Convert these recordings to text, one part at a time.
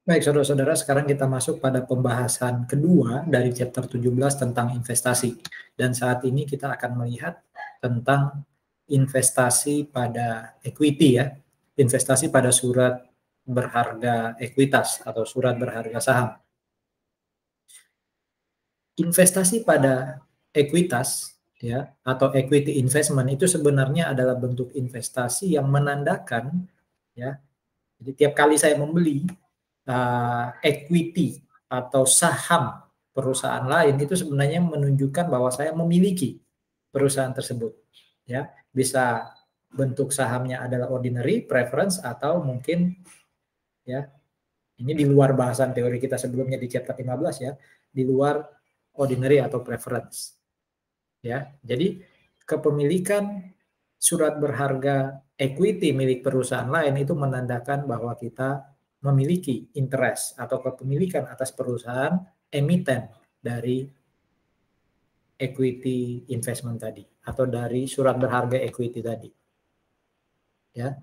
Baik, saudara-saudara, sekarang kita masuk pada pembahasan kedua dari chapter 17 tentang investasi. Dan saat ini kita akan melihat tentang investasi pada equity ya. Investasi pada surat berharga ekuitas atau surat berharga saham. Investasi pada ekuitas ya atau equity investment itu sebenarnya adalah bentuk investasi yang menandakan ya. Jadi tiap kali saya membeli equity atau saham perusahaan lain itu sebenarnya menunjukkan bahwa saya memiliki perusahaan tersebut ya. Bisa bentuk sahamnya adalah ordinary, preference, atau mungkin ya ini di luar bahasan teori kita sebelumnya di chapter 15 ya, di luar ordinary atau preference ya. Jadi kepemilikan surat berharga equity milik perusahaan lain itu menandakan bahwa kita memiliki interest atau kepemilikan atas perusahaan emiten dari equity investment tadi atau dari surat berharga equity tadi. Ya.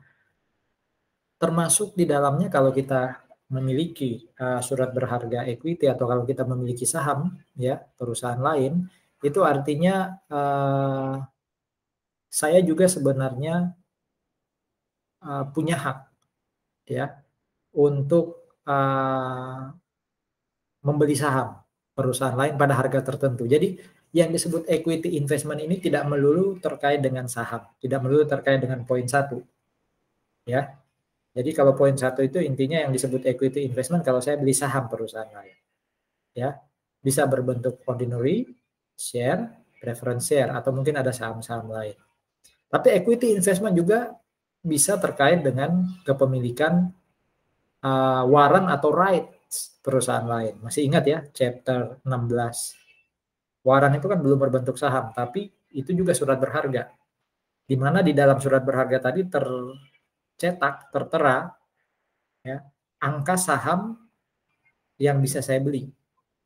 Termasuk di dalamnya kalau kita memiliki surat berharga equity atau kalau kita memiliki saham ya perusahaan lain, itu artinya saya juga sebenarnya punya hak ya untuk membeli saham perusahaan lain pada harga tertentu. Jadi yang disebut equity investment ini tidak melulu terkait dengan saham, tidak melulu terkait dengan poin 1. Ya. Jadi kalau poin 1 itu intinya yang disebut equity investment kalau saya beli saham perusahaan lain. Ya. Bisa berbentuk ordinary share, preference share atau mungkin ada saham-saham lain. Tapi equity investment juga bisa terkait dengan kepemilikan warrant atau rights perusahaan lain. Masih ingat ya, chapter 16. Warrant itu kan belum berbentuk saham, tapi itu juga surat berharga. Di mana di dalam surat berharga tadi tercetak, tertera ya, angka saham yang bisa saya beli,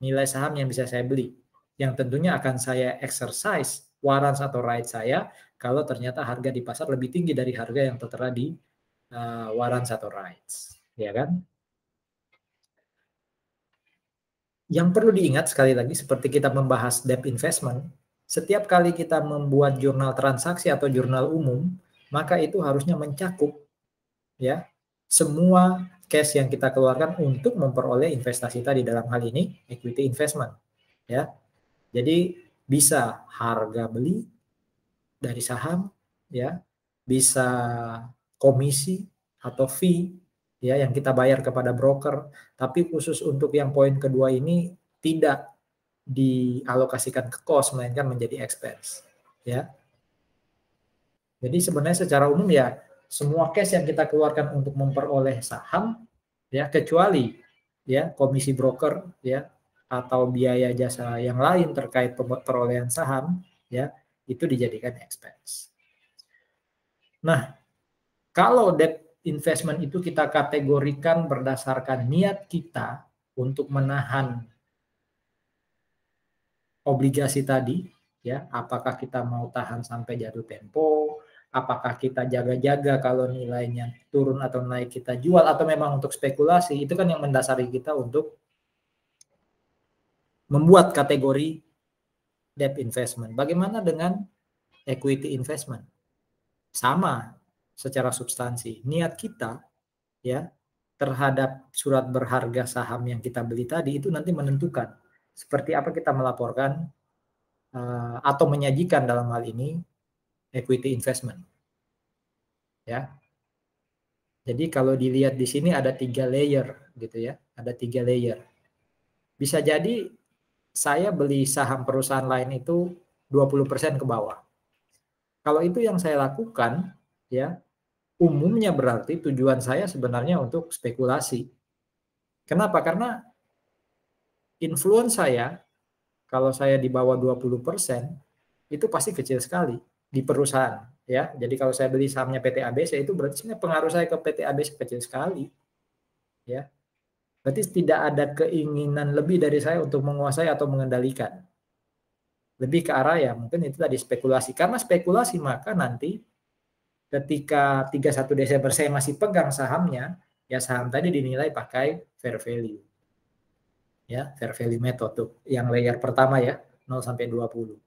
nilai saham yang bisa saya beli, yang tentunya akan saya exercise warrants atau rights saya kalau ternyata harga di pasar lebih tinggi dari harga yang tertera di warrants atau rights, ya kan? Yang perlu diingat sekali lagi seperti kita membahas debt investment, setiap kali kita membuat jurnal transaksi atau jurnal umum, maka itu harusnya mencakup ya semua cash yang kita keluarkan untuk memperoleh investasi tadi, dalam hal ini equity investment ya. Jadi bisa harga beli dari saham ya, bisa komisi atau fee ya yang kita bayar kepada broker, tapi khusus untuk yang poin kedua ini tidak dialokasikan ke cost melainkan menjadi expense ya. Jadi sebenarnya secara umum ya semua cash yang kita keluarkan untuk memperoleh saham ya kecuali ya komisi broker ya atau biaya jasa yang lain terkait perolehan saham ya itu dijadikan expense. Nah, kalau debt investment itu kita kategorikan berdasarkan niat kita untuk menahan obligasi tadi, ya, apakah kita mau tahan sampai jatuh tempo, apakah kita jaga-jaga kalau nilainya turun atau naik kita jual, atau memang untuk spekulasi, itu kan yang mendasari kita untuk membuat kategori debt investment. Bagaimana dengan equity investment? Sama secara substansi. Niat kita ya terhadap surat berharga saham yang kita beli tadi itu nanti menentukan seperti apa kita melaporkan atau menyajikan dalam hal ini equity investment. Ya. Jadi kalau dilihat di sini ada 3 layer gitu ya, ada 3 layer. Bisa jadi saya beli saham perusahaan lain itu 20% ke bawah. Kalau itu yang saya lakukan ya, umumnya berarti tujuan saya sebenarnya untuk spekulasi. Kenapa? Karena influence saya kalau saya di bawah 20% itu pasti kecil sekali di perusahaan ya. Jadi kalau saya beli sahamnya PT ABC itu berarti pengaruh saya ke PT ABC kecil sekali. Ya. Berarti tidak ada keinginan lebih dari saya untuk menguasai atau mengendalikan. Lebih ke arah ya mungkin itu tadi spekulasi. Karena spekulasi maka nanti ketika 31 Desember saya masih pegang sahamnya, ya saham tadi dinilai pakai fair value. Ya, fair value method tuh, yang layer pertama ya, 0 sampai 20.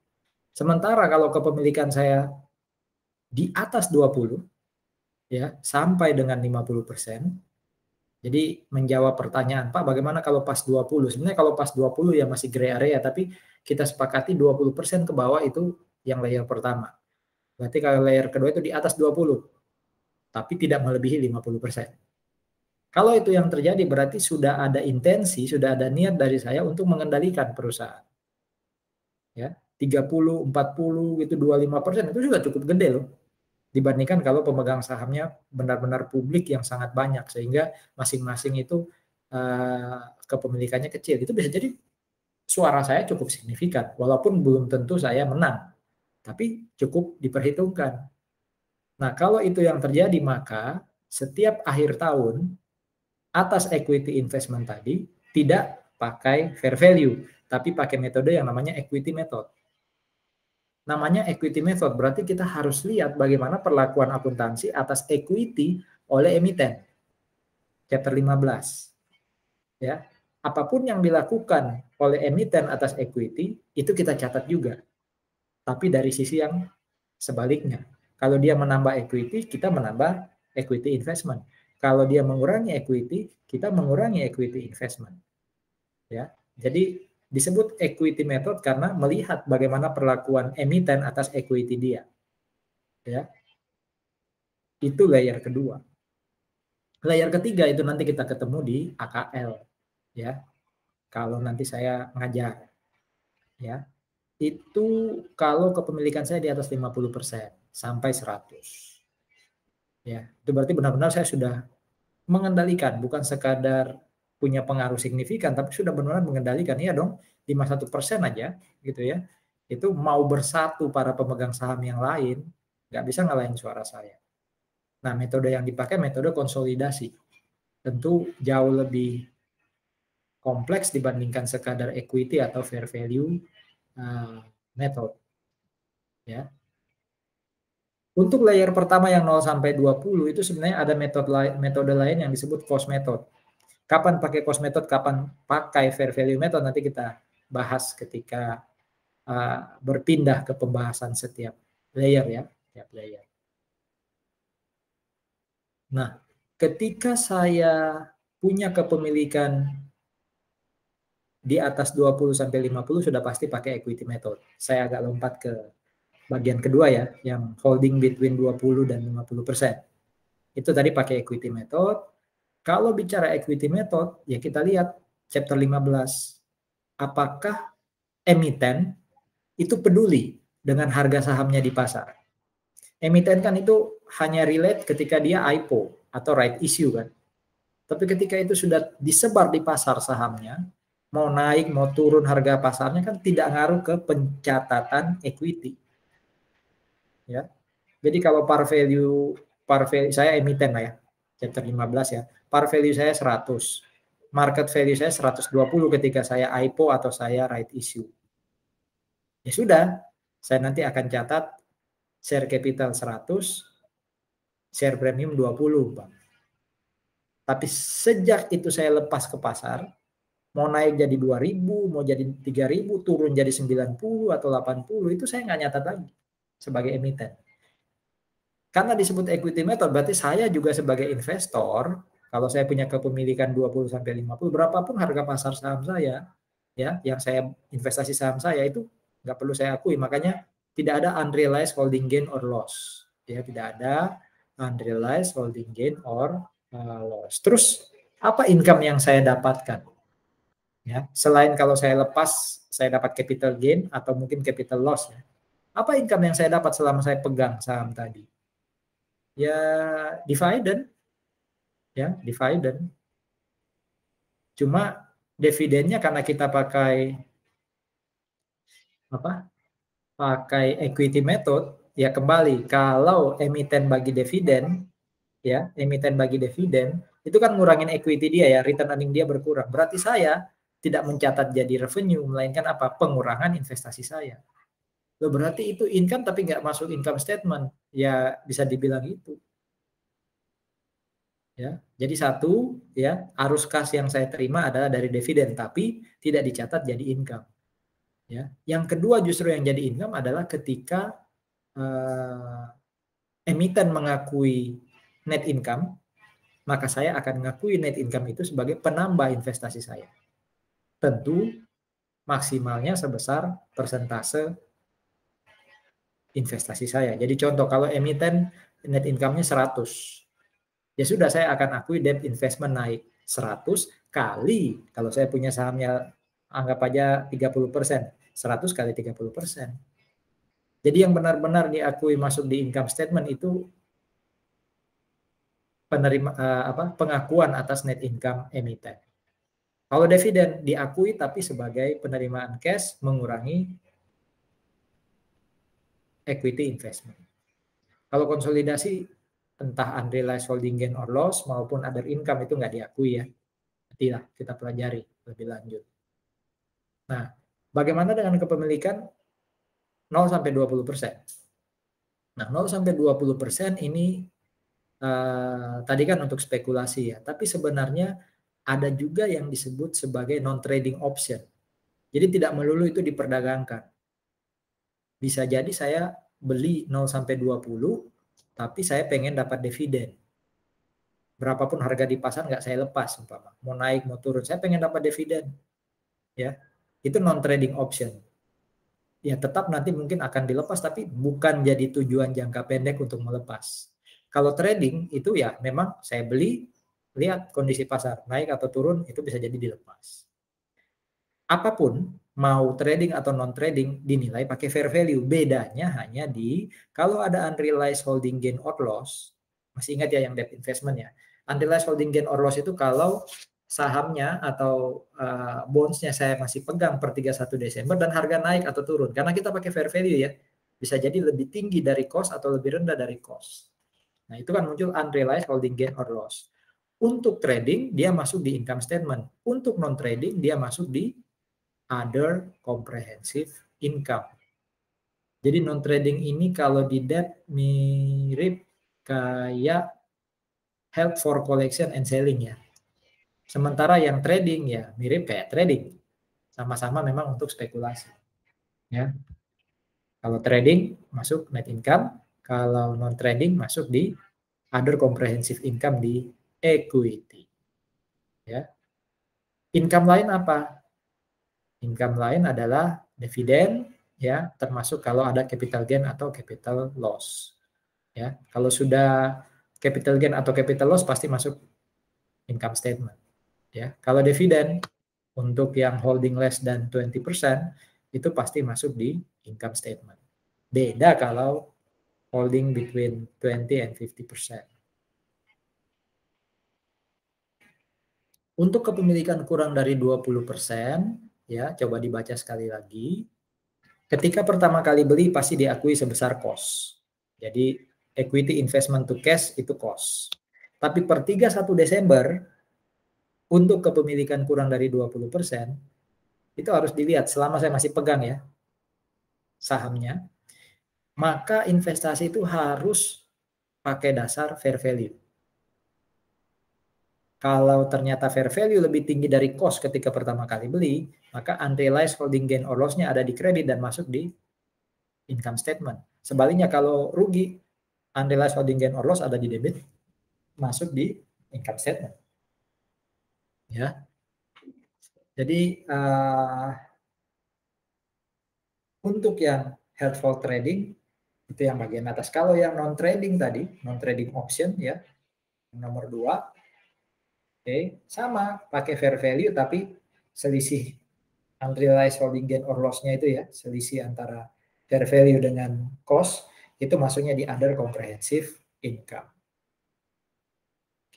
Sementara kalau kepemilikan saya di atas 20 ya, sampai dengan 50%. Jadi menjawab pertanyaan, Pak, bagaimana kalau pas 20? Sebenarnya kalau pas 20 ya masih gray area, tapi kita sepakati 20% ke bawah itu yang layer pertama. Berarti kalau layer kedua itu di atas 20, tapi tidak melebihi 50%. Kalau itu yang terjadi berarti sudah ada intensi, sudah ada niat dari saya untuk mengendalikan perusahaan. Ya, 30, 40 gitu, 25% itu juga cukup gede loh. Dibandingkan kalau pemegang sahamnya benar-benar publik yang sangat banyak, sehingga masing-masing itu kepemilikannya kecil. Itu bisa jadi suara saya cukup signifikan, walaupun belum tentu saya menang, tapi cukup diperhitungkan. Nah, kalau itu yang terjadi, maka setiap akhir tahun atas equity investment tadi tidak pakai fair value, tapi pakai metode yang namanya equity method. Namanya equity method, berarti kita harus lihat bagaimana perlakuan akuntansi atas equity oleh emiten. Chapter 15. Ya. Apapun yang dilakukan oleh emiten atas equity, itu kita catat juga. Tapi dari sisi yang sebaliknya. Kalau dia menambah equity, kita menambah equity investment. Kalau dia mengurangi equity, kita mengurangi equity investment. Ya. Jadi disebut equity method karena melihat bagaimana perlakuan emiten atas equity dia. Ya. Itu layer kedua. Layer ketiga itu nanti kita ketemu di AKL. Ya. Kalau nanti saya ngajar. Ya. Itu kalau kepemilikan saya di atas 50% sampai 100. Ya, itu berarti benar-benar saya sudah mengendalikan, bukan sekadar punya pengaruh signifikan, tapi sudah benar-benar mengendalikan. Iya dong, 51% aja gitu ya. Itu mau bersatu para pemegang saham yang lain, nggak bisa ngalahin suara saya. Nah, metode yang dipakai metode konsolidasi. Tentu jauh lebih kompleks dibandingkan sekadar equity atau fair value method. Ya. Untuk layer pertama yang 0 sampai 20 itu sebenarnya ada metode lain yang disebut cost method. Kapan pakai cost method, kapan pakai fair value method nanti kita bahas ketika berpindah ke pembahasan setiap layer ya, setiap layer. Nah, ketika saya punya kepemilikan di atas 20 sampai 50 sudah pasti pakai equity method. Saya agak lompat ke bagian kedua ya, yang holding between 20 dan 50%. Itu tadi pakai equity method. Kalau bicara equity method, ya kita lihat chapter 15. Apakah emiten itu peduli dengan harga sahamnya di pasar? Emiten kan itu hanya relate ketika dia IPO atau right issue kan. Tapi ketika itu sudah disebar di pasar sahamnya, mau naik, mau turun harga pasarnya kan tidak ngaruh ke pencatatan equity. Ya. Jadi kalau par value saya emiten lah ya, chapter 15 ya. Par value saya 100. Market value saya 120 ketika saya IPO atau saya right issue. Ya sudah, saya nanti akan catat share capital 100, share premium 20, Bang. Tapi sejak itu saya lepas ke pasar, mau naik jadi 2.000, mau jadi 3.000, turun jadi 90 atau 80, itu saya nggak nyatat lagi sebagai emiten. Karena disebut equity method, berarti saya juga sebagai investor, kalau saya punya kepemilikan 20 sampai 50, berapapun harga pasar saham saya, ya, yang saya investasi saham saya itu nggak perlu saya akui, makanya tidak ada unrealized holding gain or loss. Ya, tidak ada unrealized holding gain or loss. Terus apa income yang saya dapatkan? Ya, selain kalau saya lepas, saya dapat capital gain atau mungkin capital loss. Ya. Apa income yang saya dapat selama saya pegang saham tadi? Ya dividen, ya dividen. Cuma dividennya karena kita pakai apa? Pakai equity method, ya kembali kalau emiten bagi dividen, ya emiten bagi dividen itu kan ngurangin equity dia ya, return earning dia berkurang. Berarti saya tidak mencatat jadi revenue, melainkan apa? Pengurangan investasi saya. Loh, berarti itu income tapi nggak masuk income statement, ya bisa dibilang itu. Ya, jadi satu ya, arus kas yang saya terima adalah dari dividen tapi tidak dicatat jadi income. Ya. Yang kedua justru yang jadi income adalah ketika emiten mengakui net income, maka saya akan mengakui net income itu sebagai penambah investasi saya. Tentu maksimalnya sebesar persentase investasi saya. Jadi contoh kalau emiten net income-nya 100, ya sudah saya akan akui debt investment naik 100 kali, kalau saya punya sahamnya anggap aja 30%, 100 kali 30%. Jadi yang benar-benar diakui masuk di income statement itu pengakuan atas net income emiten. Kalau dividen diakui tapi sebagai penerimaan cash mengurangi equity investment. Kalau konsolidasi entah unrealized holding gain or loss maupun other income itu nggak diakui ya. Nantilah kita pelajari lebih lanjut. Nah, bagaimana dengan kepemilikan 0 sampai 20%? Nah, 0 sampai 20% ini tadi kan untuk spekulasi ya, tapi sebenarnya ada juga yang disebut sebagai non-trading option. Jadi tidak melulu itu diperdagangkan. Bisa jadi saya beli 0 sampai 20, tapi saya pengen dapat dividen. Berapapun harga di pasar nggak saya lepas, umpama. Mau naik, mau turun, saya pengen dapat dividen. Ya, itu non-trading option. Ya tetap nanti mungkin akan dilepas, tapi bukan jadi tujuan jangka pendek untuk melepas. Kalau trading itu ya memang saya beli, lihat kondisi pasar, naik atau turun, itu bisa jadi dilepas. Apapun, mau trading atau non-trading, dinilai pakai fair value. Bedanya hanya di, kalau ada unrealized holding gain or loss, masih ingat ya yang debt investment ya, unrealized holding gain or loss itu kalau sahamnya atau bonds-nya saya masih pegang per 31 Desember dan harga naik atau turun. Karena kita pakai fair value ya, bisa jadi lebih tinggi dari cost atau lebih rendah dari cost. Nah itu kan muncul unrealized holding gain or loss. Untuk trading, dia masuk di income statement. Untuk non-trading, dia masuk di other comprehensive income. Jadi non trading ini kalau di debt mirip kayak held for collection and selling ya. Sementara yang trading ya mirip kayak trading. Sama-sama memang untuk spekulasi. Ya. Kalau trading masuk net income, kalau non trading masuk di other comprehensive income di equity. Ya. Income lain apa? Income lain adalah dividen, ya, termasuk kalau ada capital gain atau capital loss. Ya, kalau sudah capital gain atau capital loss pasti masuk income statement. Ya, kalau dividen untuk yang holding less than 20% itu pasti masuk di income statement. Beda kalau holding between 20 and 50%. Untuk kepemilikan kurang dari 20%, ya, coba dibaca sekali lagi. Ketika pertama kali beli pasti diakui sebesar cost. Jadi equity investment to cash itu cost. Tapi per 31 Desember untuk kepemilikan kurang dari 20% itu harus dilihat selama saya masih pegang ya sahamnya, maka investasi itu harus pakai dasar fair value. Kalau ternyata fair value lebih tinggi dari cost ketika pertama kali beli, maka unrealized holding gain or loss-nya ada di kredit dan masuk di income statement. Sebaliknya kalau rugi, unrealized holding gain or loss ada di debit, masuk di income statement. Ya. Jadi untuk yang helpful trading itu yang bagian atas. Kalau yang non trading tadi, non trading option ya, nomor 2, oke, sama pakai fair value tapi selisih unrealized holding gain or loss-nya itu ya, selisih antara fair value dengan cost itu masuknya di other comprehensive income.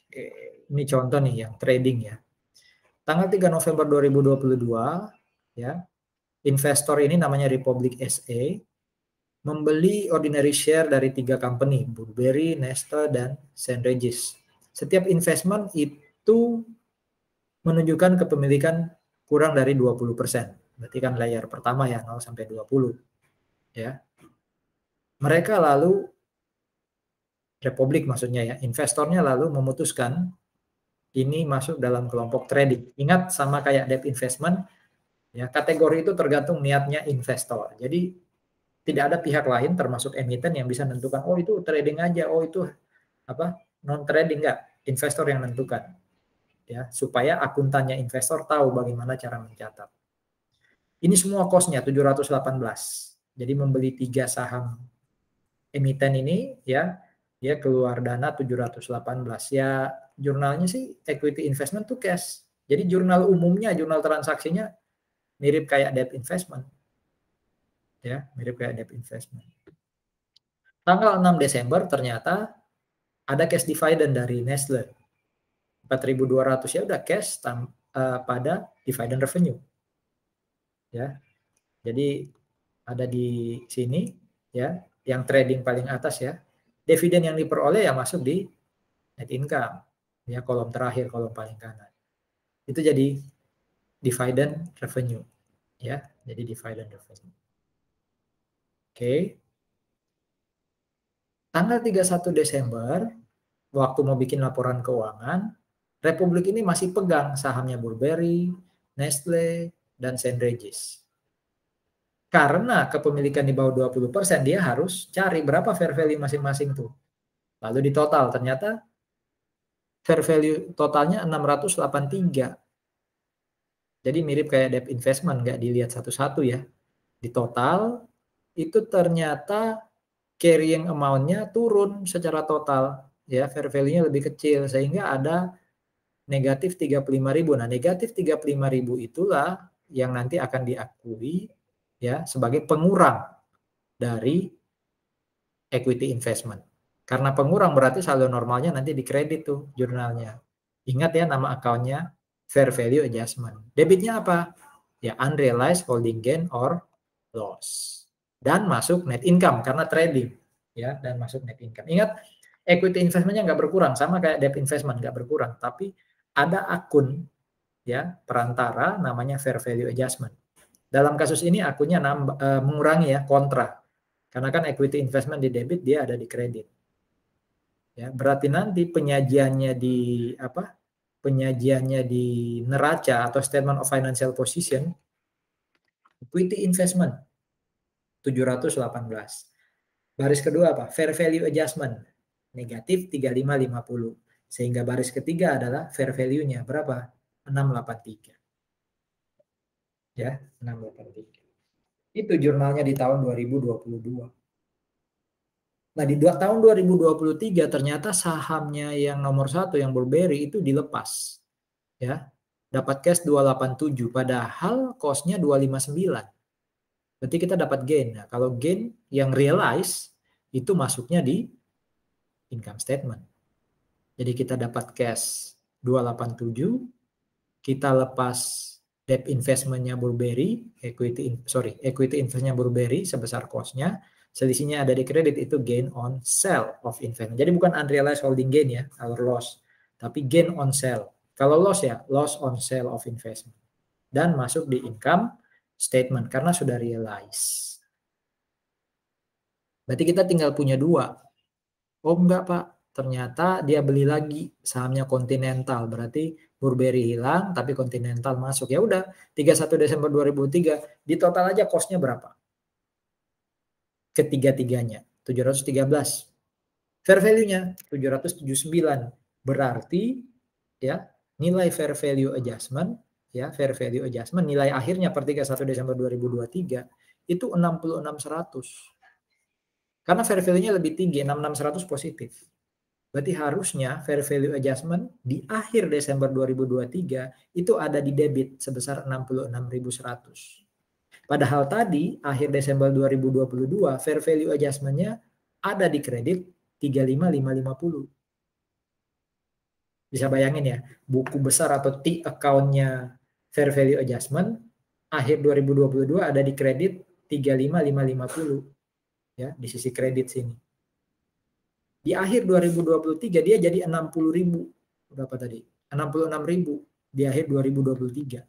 Oke, ini contoh nih yang trading ya. Tanggal 3 November 2022 ya, investor ini namanya Republic SA membeli ordinary share dari 3 company, Burberry, Nestle, dan St. Regis. Setiap investment itu menunjukkan kepemilikan kurang dari 20%. Berarti kan layer pertama ya, 0 sampai 20. Ya. Mereka lalu Republik maksudnya ya, investornya lalu memutuskan ini masuk dalam kelompok trading. Ingat sama kayak debt investment, ya kategori itu tergantung niatnya investor. Jadi tidak ada pihak lain termasuk emiten yang bisa menentukan, oh itu trading aja, oh itu apa non trading, enggak, investor yang menentukan, ya supaya akuntannya investor tahu bagaimana cara mencatat. Ini semua cost-nya 718. Jadi membeli 3 saham emiten ini ya, dia keluar dana 718. Ya jurnalnya sih equity investment to cash. Jadi jurnal umumnya, jurnal transaksinya mirip kayak debt investment. Ya, mirip kayak debt investment. Tanggal 6 Desember ternyata ada cash dividend dari Nestle. 4.200 ya udah cash pada dividend revenue. Ya. Jadi ada di sini ya, yang trading paling atas ya. Dividen yang diperoleh yang masuk di net income. Ya, kolom terakhir, kolom paling kanan. Itu jadi dividend revenue ya. Jadi dividend revenue. Oke. Tanggal 31 Desember waktu mau bikin laporan keuangan, Republik ini masih pegang sahamnya Burberry, Nestle, dan St. Regis. Karena kepemilikan di bawah 20%, dia harus cari berapa fair value masing-masing tuh. Lalu di total, ternyata fair value totalnya 683. Jadi mirip kayak debt investment, nggak dilihat satu-satu ya. Di total, itu ternyata carrying amount-nya turun secara total. Ya, fair value-nya lebih kecil, sehingga ada negatif 35.000. Nah, negatif 35.000 itulah yang nanti akan diakui ya sebagai pengurang dari equity investment. Karena pengurang berarti saldo normalnya nanti dikredit tuh jurnalnya. Ingat ya nama akunnya fair value adjustment. Debitnya apa? Ya unrealized holding gain or loss. Dan masuk net income karena trading. Ya, dan masuk net income. Ingat equity investmentnya nggak berkurang, sama kayak debt investment nggak berkurang, tapi ada akun ya perantara namanya fair value adjustment. Dalam kasus ini akunnya mengurangi ya, kontra. Karena kan equity investment di debit, dia ada di kredit. Ya, berarti nanti penyajiannya di apa? Penyajiannya di neraca atau statement of financial position, equity investment 718. Baris kedua apa? Fair value adjustment negatif 3550. Sehingga baris ketiga adalah fair value-nya berapa? 683. Ya, 683. Itu jurnalnya di tahun 2022. Nah, di tahun 2023 ternyata sahamnya yang nomor 1 yang Burberry itu dilepas. Ya. Dapat cash 287 padahal cost-nya 259. Berarti kita dapat gain. Nah, kalau gain yang realize itu masuknya di income statement. Jadi kita dapat cash 287, kita lepas debt investment-nya Burberry, equity investment-nya Burberry sebesar cost-nya, selisihnya ada di kredit, itu gain on sale of investment. Jadi bukan unrealized holding gain ya, or loss, tapi gain on sale. Kalau loss ya, loss on sale of investment. Dan masuk di income statement karena sudah realize. Berarti kita tinggal punya 2. Oh enggak Pak, ternyata dia beli lagi sahamnya Continental. Berarti Burberry hilang tapi Continental masuk. Ya udah, 31 Desember 2003 di total aja cost-nya berapa? Ketiga-tiganya 713. Fair value-nya 779. Berarti ya, nilai fair value adjustment ya, fair value adjustment nilai akhirnya per 31 Desember 2023 itu 66.100. Karena fair value-nya lebih tinggi, 66.100 positif. Berarti harusnya fair value adjustment di akhir Desember 2023 itu ada di debit sebesar 66.100. Padahal tadi akhir Desember 2022 fair value adjustment-nya ada di kredit 35.550. Bisa bayangin ya, buku besar atau T account-nya fair value adjustment akhir 2022 ada di kredit 35.550 ya, di sisi kredit sini. Di akhir 2023 dia jadi 60.000. Berapa tadi? 66.000 di akhir 2023.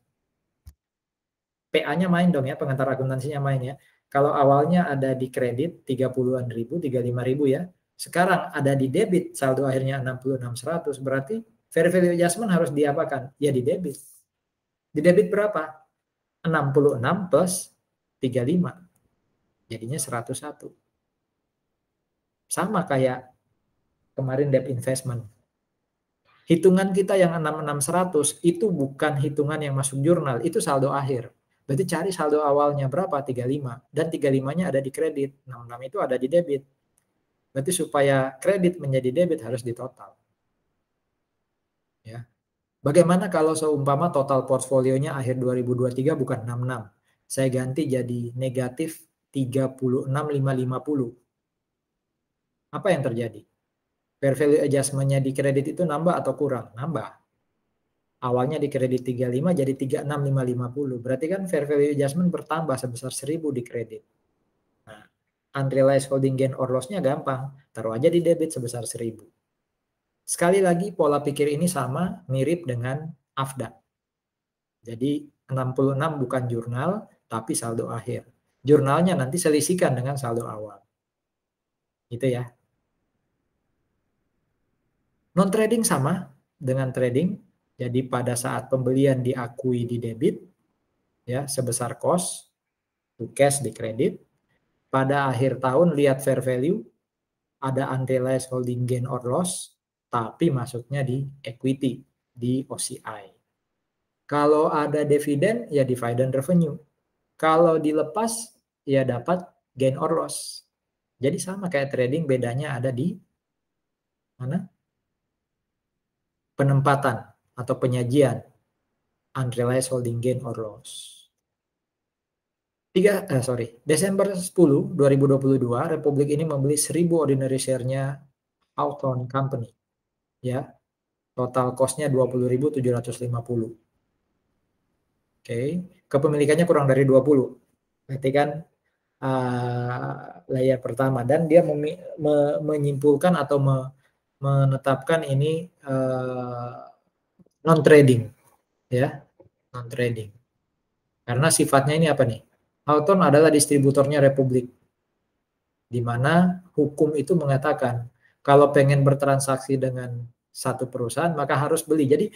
PA-nya main dong ya, pengantar akuntansinya main ya. Kalau awalnya ada di kredit 30-an ribu, 35.000 ya. Sekarang ada di debit, saldo akhirnya 66.100, berarti fair value adjustment harus diapakan? Ya di debit. Di debit berapa? 66 plus 35. Jadinya 101. Sama kayak kemarin debt investment. Hitungan kita yang 66.100 itu bukan hitungan yang masuk jurnal, itu saldo akhir. Berarti cari saldo awalnya berapa? 35. Dan 35-nya ada di kredit. 66 itu ada di debit. Berarti supaya kredit menjadi debit harus ditotal. Ya. Bagaimana kalau seumpama total portfolionya akhir 2023 bukan 66. Saya ganti jadi negatif 36.550. Apa yang terjadi? Fair value adjustment-nya di kredit itu nambah atau kurang? Nambah. Awalnya di kredit 35 jadi 36.550. Berarti kan fair value adjustment bertambah sebesar 1.000 di kredit. Nah, unrealized holding gain or loss-nya gampang. Taruh aja di debit sebesar 1.000. Sekali lagi pola pikir ini sama, mirip dengan AFDA. Jadi 66 bukan jurnal, tapi saldo akhir. Jurnalnya nanti selisihkan dengan saldo awal. Gitu ya. Non-trading sama dengan trading. Jadi pada saat pembelian diakui di debit, ya sebesar cost, to cash di kredit. Pada akhir tahun lihat fair value, ada unrealized holding gain or loss, tapi masuknya di equity, di OCI. Kalau ada dividen, ya dividend revenue. Kalau dilepas, ya dapat gain or loss. Jadi sama kayak trading, bedanya ada di mana? Penempatan atau penyajian unrealized holding gain or loss. Desember 10, 2022, Republik ini membeli 1.000 ordinary share-nya Hawthorne Company. Ya, total cost-nya 20.750. Oke, kepemilikannya kurang dari 20. Berarti kan layer pertama, dan dia menyimpulkan atau menetapkan ini non trading, ya, non trading. Karena sifatnya ini apa nih? Hawthorne adalah distributornya Republik, di mana hukum itu mengatakan kalau pengen bertransaksi dengan satu perusahaan maka harus beli. Jadi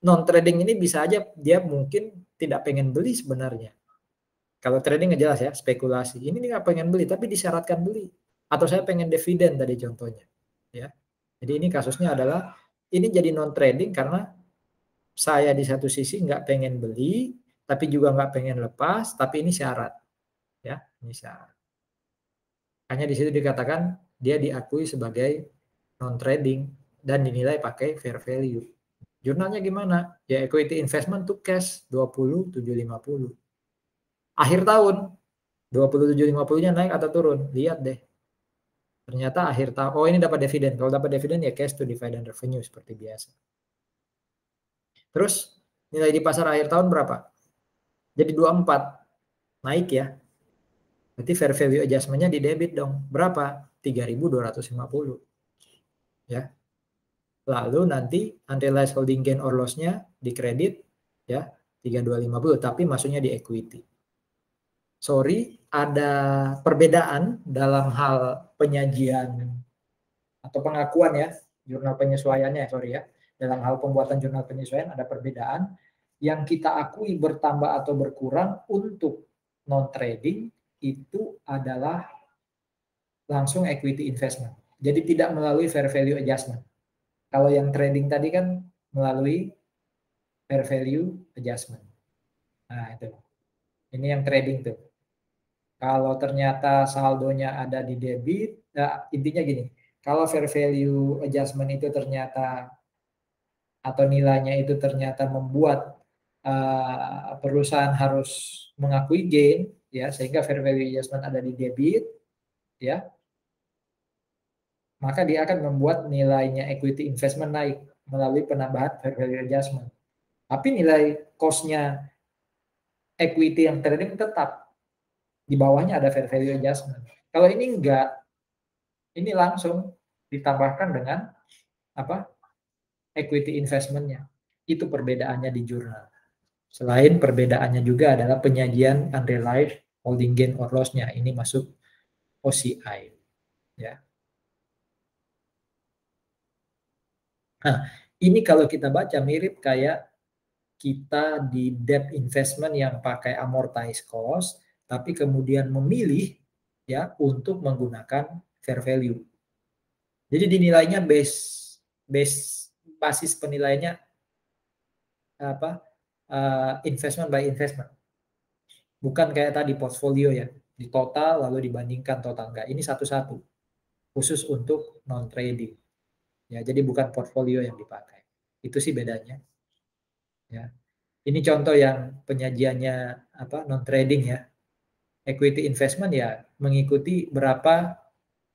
non trading ini bisa aja dia mungkin tidak pengen beli sebenarnya. Kalau trading jelas ya, spekulasi. Ini nggak pengen beli tapi disyaratkan beli. Atau saya pengen dividen tadi contohnya. Ya. Jadi ini kasusnya adalah ini jadi non trading karena saya di satu sisi nggak pengen beli tapi juga nggak pengen lepas, tapi ini syarat. Ya, ini syarat. Hanya di situ dikatakan dia diakui sebagai non trading dan dinilai pakai fair value. Jurnalnya gimana? Ya equity investment to cash 20.750. Akhir tahun 20.750-nya naik atau turun? Lihat deh. Ternyata akhir tahun, oh ini dapat dividen. Kalau dapat dividen ya cash to dividend revenue seperti biasa. Terus nilai di pasar akhir tahun berapa? Jadi 24. Naik ya. Berarti fair value adjustment-nya di debit dong. Berapa? 3.250. Ya. Lalu nanti unrealized holding gain or loss-nya di kredit ya 3.250, tapi masuknya di equity. Sorry, ada perbedaan dalam hal penyajian atau pengakuan ya, jurnal penyesuaiannya, sorry ya. Dalam hal pembuatan jurnal penyesuaian ada perbedaan. Yang kita akui bertambah atau berkurang untuk non trading itu adalah langsung equity investment. Jadi tidak melalui fair value adjustment. Kalau yang trading tadi kan melalui fair value adjustment. Nah, itu. Ini yang trading tuh. Kalau ternyata saldonya ada di debit, intinya gini, kalau fair value adjustment itu ternyata atau nilainya itu ternyata membuat perusahaan harus mengakui gain, ya, sehingga fair value adjustment ada di debit, ya, maka dia akan membuat nilainya equity investment naik melalui penambahan fair value adjustment. Tapi nilai cost-nya equity yang trading tetap di bawahnya ada fair value adjustment. Kalau ini enggak, ini langsung ditambahkan dengan apa? Equity investment-nya. Itu perbedaannya di jurnal. Selain perbedaannya juga adalah penyajian unrealized holding gain or loss-nya. Ini masuk OCI. Ya. Nah, ini kalau kita baca mirip kayak kita di debt investment yang pakai amortized cost, tapi kemudian memilih ya untuk menggunakan fair value. Jadi dinilainya basis penilaiannya apa? Investment by investment. Bukan kayak tadi portfolio ya, di total lalu dibandingkan total, enggak. Ini satu-satu khusus untuk non trading. Ya, jadi bukan portfolio yang dipakai. Itu sih bedanya. Ya. Ini contoh yang penyajiannya apa non trading ya. Equity investment ya mengikuti berapa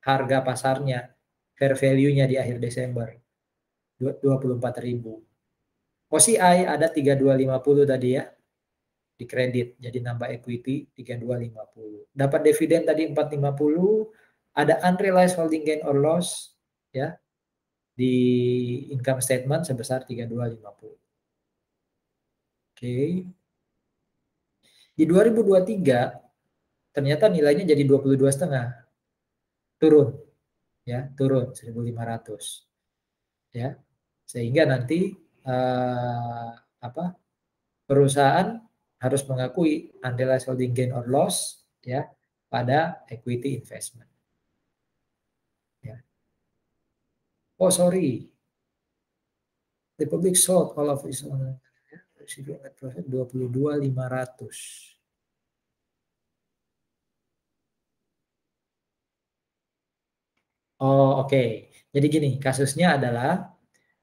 harga pasarnya, fair value-nya di akhir Desember. 24.000. OCI ada 3250 tadi ya, di kredit. Jadi nambah equity 3250. Dapat dividen tadi 450, ada unrealized holding gain or loss ya di income statement sebesar 3250. Oke. Di 2023 ternyata nilainya jadi 22,5. Turun ya, turun 1.500. Ya. Sehingga nanti perusahaan harus mengakui unrealized holding gain or loss ya pada equity investment. Ya. Oh sorry, the public sold all of its own receiving net profit 22.500. Oh oke. Jadi gini, kasusnya adalah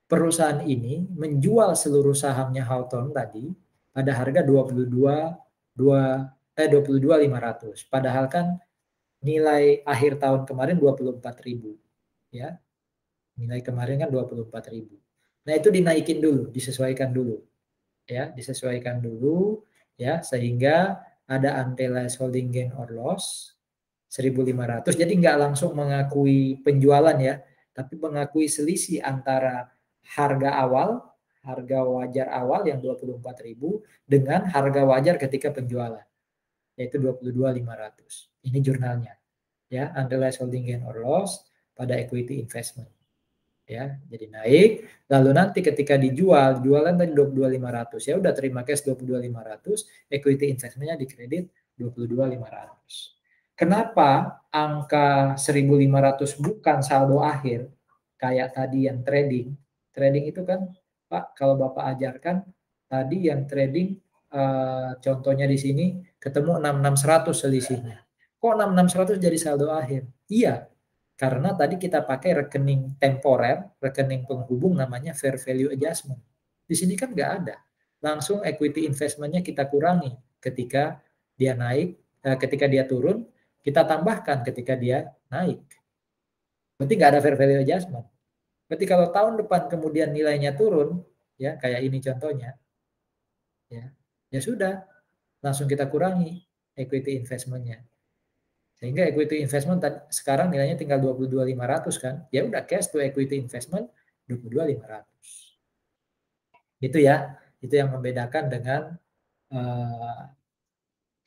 perusahaan ini menjual seluruh sahamnya Hawthorne tadi pada harga 22.500. Padahal kan nilai akhir tahun kemarin 24.000 ya. Nilai kemarin kan 24.000. Nah, itu dinaikin dulu, disesuaikan dulu. Ya, disesuaikan dulu ya sehingga ada unrealized holding gain or loss 1.500. Jadi nggak langsung mengakui penjualan ya, tapi mengakui selisih antara harga awal, harga wajar awal yang 24.000 dengan harga wajar ketika penjualan, yaitu 22.500. Ini jurnalnya ya, unrealized holding gain or loss pada equity investment. Ya, jadi naik, lalu nanti ketika dijual, jualan tadi 22.500, ya udah terima cash 22.500, equity investmentnya dikredit 22.500. Kenapa angka 1.500 bukan saldo akhir kayak tadi yang trading? Trading itu kan Pak, kalau Bapak ajarkan tadi yang trading contohnya di sini ketemu 66.100 selisihnya. Kok 66.100 jadi saldo akhir? Iya, karena tadi kita pakai rekening temporer, rekening penghubung namanya fair value adjustment. Di sini kan nggak ada. Langsung equity investmentnya kita kurangi ketika dia naik, ketika dia turun, kita tambahkan ketika dia naik. Berarti nggak ada fair value adjustment. Berarti kalau tahun depan kemudian nilainya turun, ya kayak ini contohnya, ya sudah, langsung kita kurangi equity investmentnya. Sehingga equity investment sekarang nilainya tinggal 22.500 kan. Ya udah cash to equity investment 22.500. Itu ya, itu yang membedakan dengan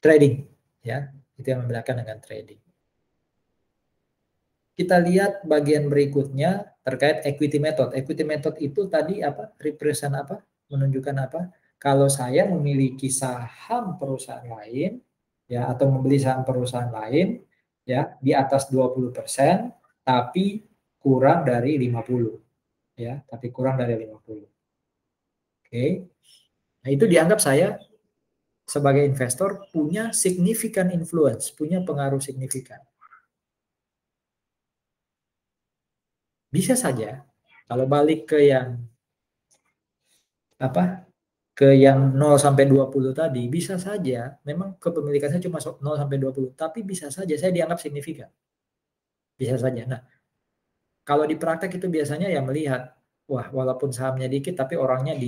trading ya. Itu yang membedakan dengan trading. Kita lihat bagian berikutnya terkait equity method. Equity method itu tadi apa? Represent apa? Menunjukkan apa? Kalau saya memiliki saham perusahaan lain ya atau membeli saham perusahaan lain ya di atas 20% tapi kurang dari 50 ya, tapi kurang dari 50. Oke. Nah, itu dianggap saya sebagai investor punya significant influence, punya pengaruh signifikan. Bisa saja kalau balik ke yang apa? Ke yang 0 sampai 20 tadi, bisa saja memang kepemilikan saya cuma 0 sampai 20, tapi bisa saja saya dianggap signifikan. Bisa saja. Nah, kalau di praktek itu biasanya ya melihat, wah walaupun sahamnya dikit tapi orangnya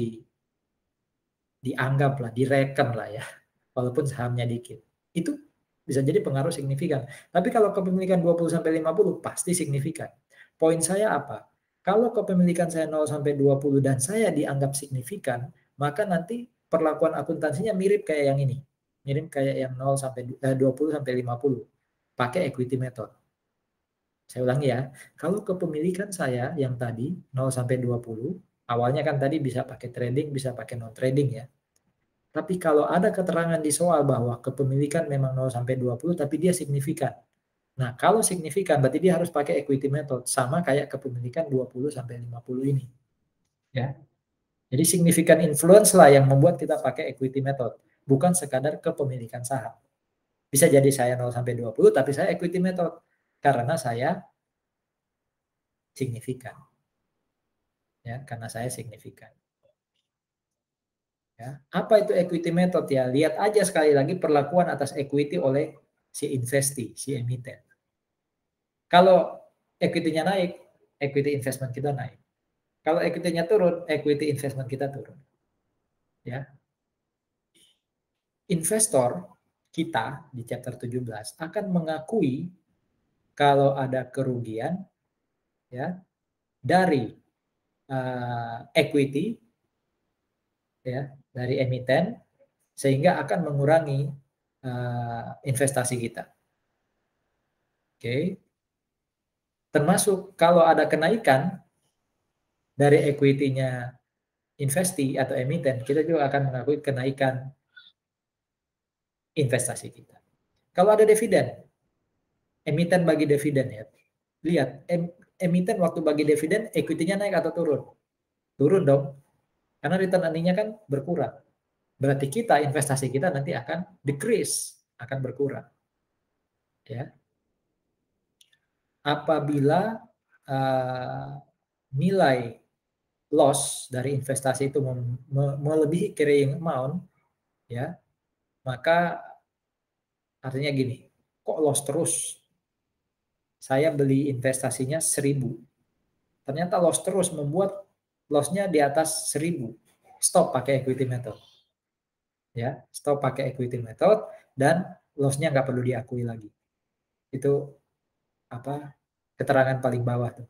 dianggap lah, direken lah ya, walaupun sahamnya dikit. Itu bisa jadi pengaruh signifikan. Tapi kalau kepemilikan 20 sampai 50 pasti signifikan. Poin saya apa? Kalau kepemilikan saya 0 sampai 20 dan saya dianggap signifikan, maka nanti perlakuan akuntansinya mirip kayak yang ini. Mirip kayak yang 0 sampai 20 sampai 50. Pakai equity method. Saya ulangi ya, kalau kepemilikan saya yang tadi 0 sampai 20, awalnya kan tadi bisa pakai trading, bisa pakai non trading ya. Tapi kalau ada keterangan di soal bahwa kepemilikan memang 0 sampai 20 tapi dia signifikan. Nah, kalau signifikan berarti dia harus pakai equity method sama kayak kepemilikan 20 sampai 50 ini. Ya. Jadi signifikan influence lah yang membuat kita pakai equity method, bukan sekadar kepemilikan saham. Bisa jadi saya 0 sampai 20 tapi saya equity method karena saya signifikan. Ya, karena saya signifikan. Ya. Apa itu equity method ya? Lihat aja sekali lagi perlakuan atas equity oleh si investee, si emiten. Kalau equity-nya naik, equity investment kita naik. Kalau equity-nya turun, equity investment kita turun. Ya. Investor kita di chapter 17 akan mengakui kalau ada kerugian ya dari equity ya, dari emiten sehingga akan mengurangi investasi kita. Oke. Termasuk kalau ada kenaikan dari equity-nya investee atau emiten, kita juga akan mengakui kenaikan investasi kita. Kalau ada dividen, emiten bagi dividen ya. Lihat, emiten waktu bagi dividen, equity-nya naik atau turun? Turun dong. Karena return earning-nya kan berkurang. Berarti kita, investasi kita nanti akan decrease, akan berkurang. Ya. Apabila nilai loss dari investasi itu melebihi carrying amount, ya, maka artinya gini, kok loss terus? Saya beli investasinya 1.000, ternyata loss terus membuat loss-nya di atas 1.000. Stop pakai equity method. Ya, stop pakai equity method dan loss-nya nggak perlu diakui lagi. Itu apa? Keterangan paling bawah tuh.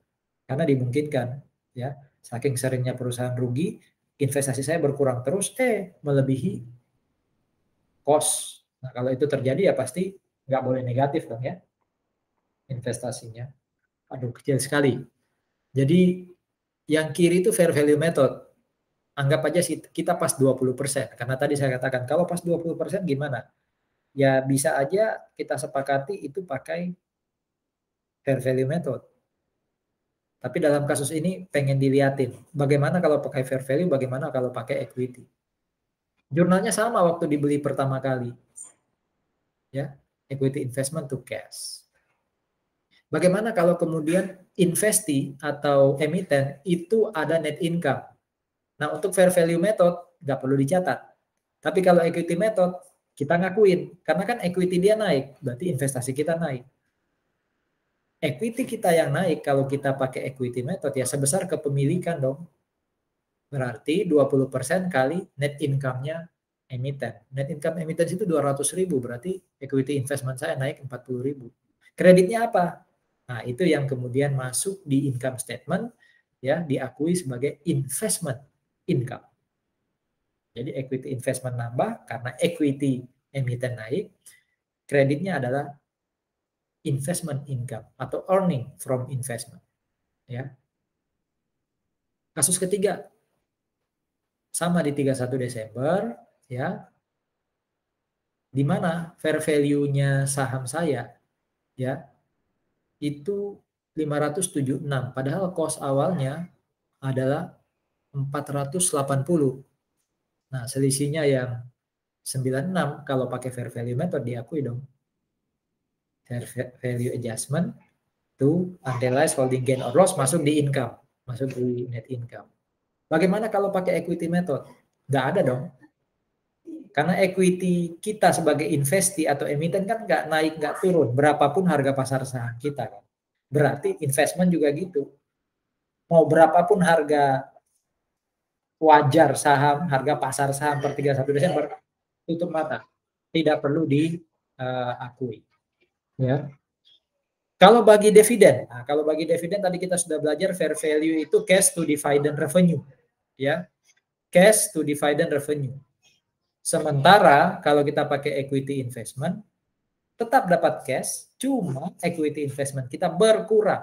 Karena dimungkinkan ya, saking seringnya perusahaan rugi, investasi saya berkurang terus melebihi cost. Nah, kalau itu terjadi ya pasti nggak boleh negatif dong ya investasinya. Aduh, kecil sekali. Jadi yang kiri itu fair value method. Anggap aja kita pas 20%. Karena tadi saya katakan kalau pas 20% gimana? Ya bisa aja kita sepakati itu pakai fair value method. Tapi dalam kasus ini pengen dilihatin bagaimana kalau pakai fair value, bagaimana kalau pakai equity. Jurnalnya sama waktu dibeli pertama kali. Ya, equity investment to cash. Bagaimana kalau kemudian investee atau emiten itu ada net income. Nah, untuk fair value method nggak perlu dicatat. Tapi kalau equity method kita ngakuin karena kan equity dia naik, berarti investasi kita naik. Equity kita yang naik kalau kita pakai equity method ya sebesar kepemilikan dong. Berarti 20% kali net income-nya emiten. Net income emiten itu 200.000, berarti equity investment saya naik 40.000. Kreditnya apa? Nah, itu yang kemudian masuk di income statement ya, diakui sebagai investment income. Jadi equity investment nambah karena equity emiten naik, kreditnya adalah investment income atau earning from investment. Ya. Kasus ketiga sama di 31 Desember ya. Di mana fair value-nya saham saya ya itu 576 padahal cost awalnya adalah 480. Nah, selisihnya yang 96 kalau pakai fair value method diakui dong. Fair value adjustment to unrealized holding gain or loss masuk di income, masuk di net income. Bagaimana kalau pakai equity method? Nggak ada dong. Karena equity kita sebagai investee atau emiten kan nggak naik, nggak turun. Berapapun harga pasar saham kita kan. Berarti investment juga gitu. Mau berapapun harga wajar saham, harga pasar saham per 31 Desember, tutup mata. Tidak perlu diakui. Ya. Kalau bagi dividen, nah kalau bagi dividen tadi kita sudah belajar fair value itu cash to dividend revenue, ya, cash to dividend revenue. Sementara kalau kita pakai equity investment, tetap dapat cash, Cuma equity investment kita berkurang.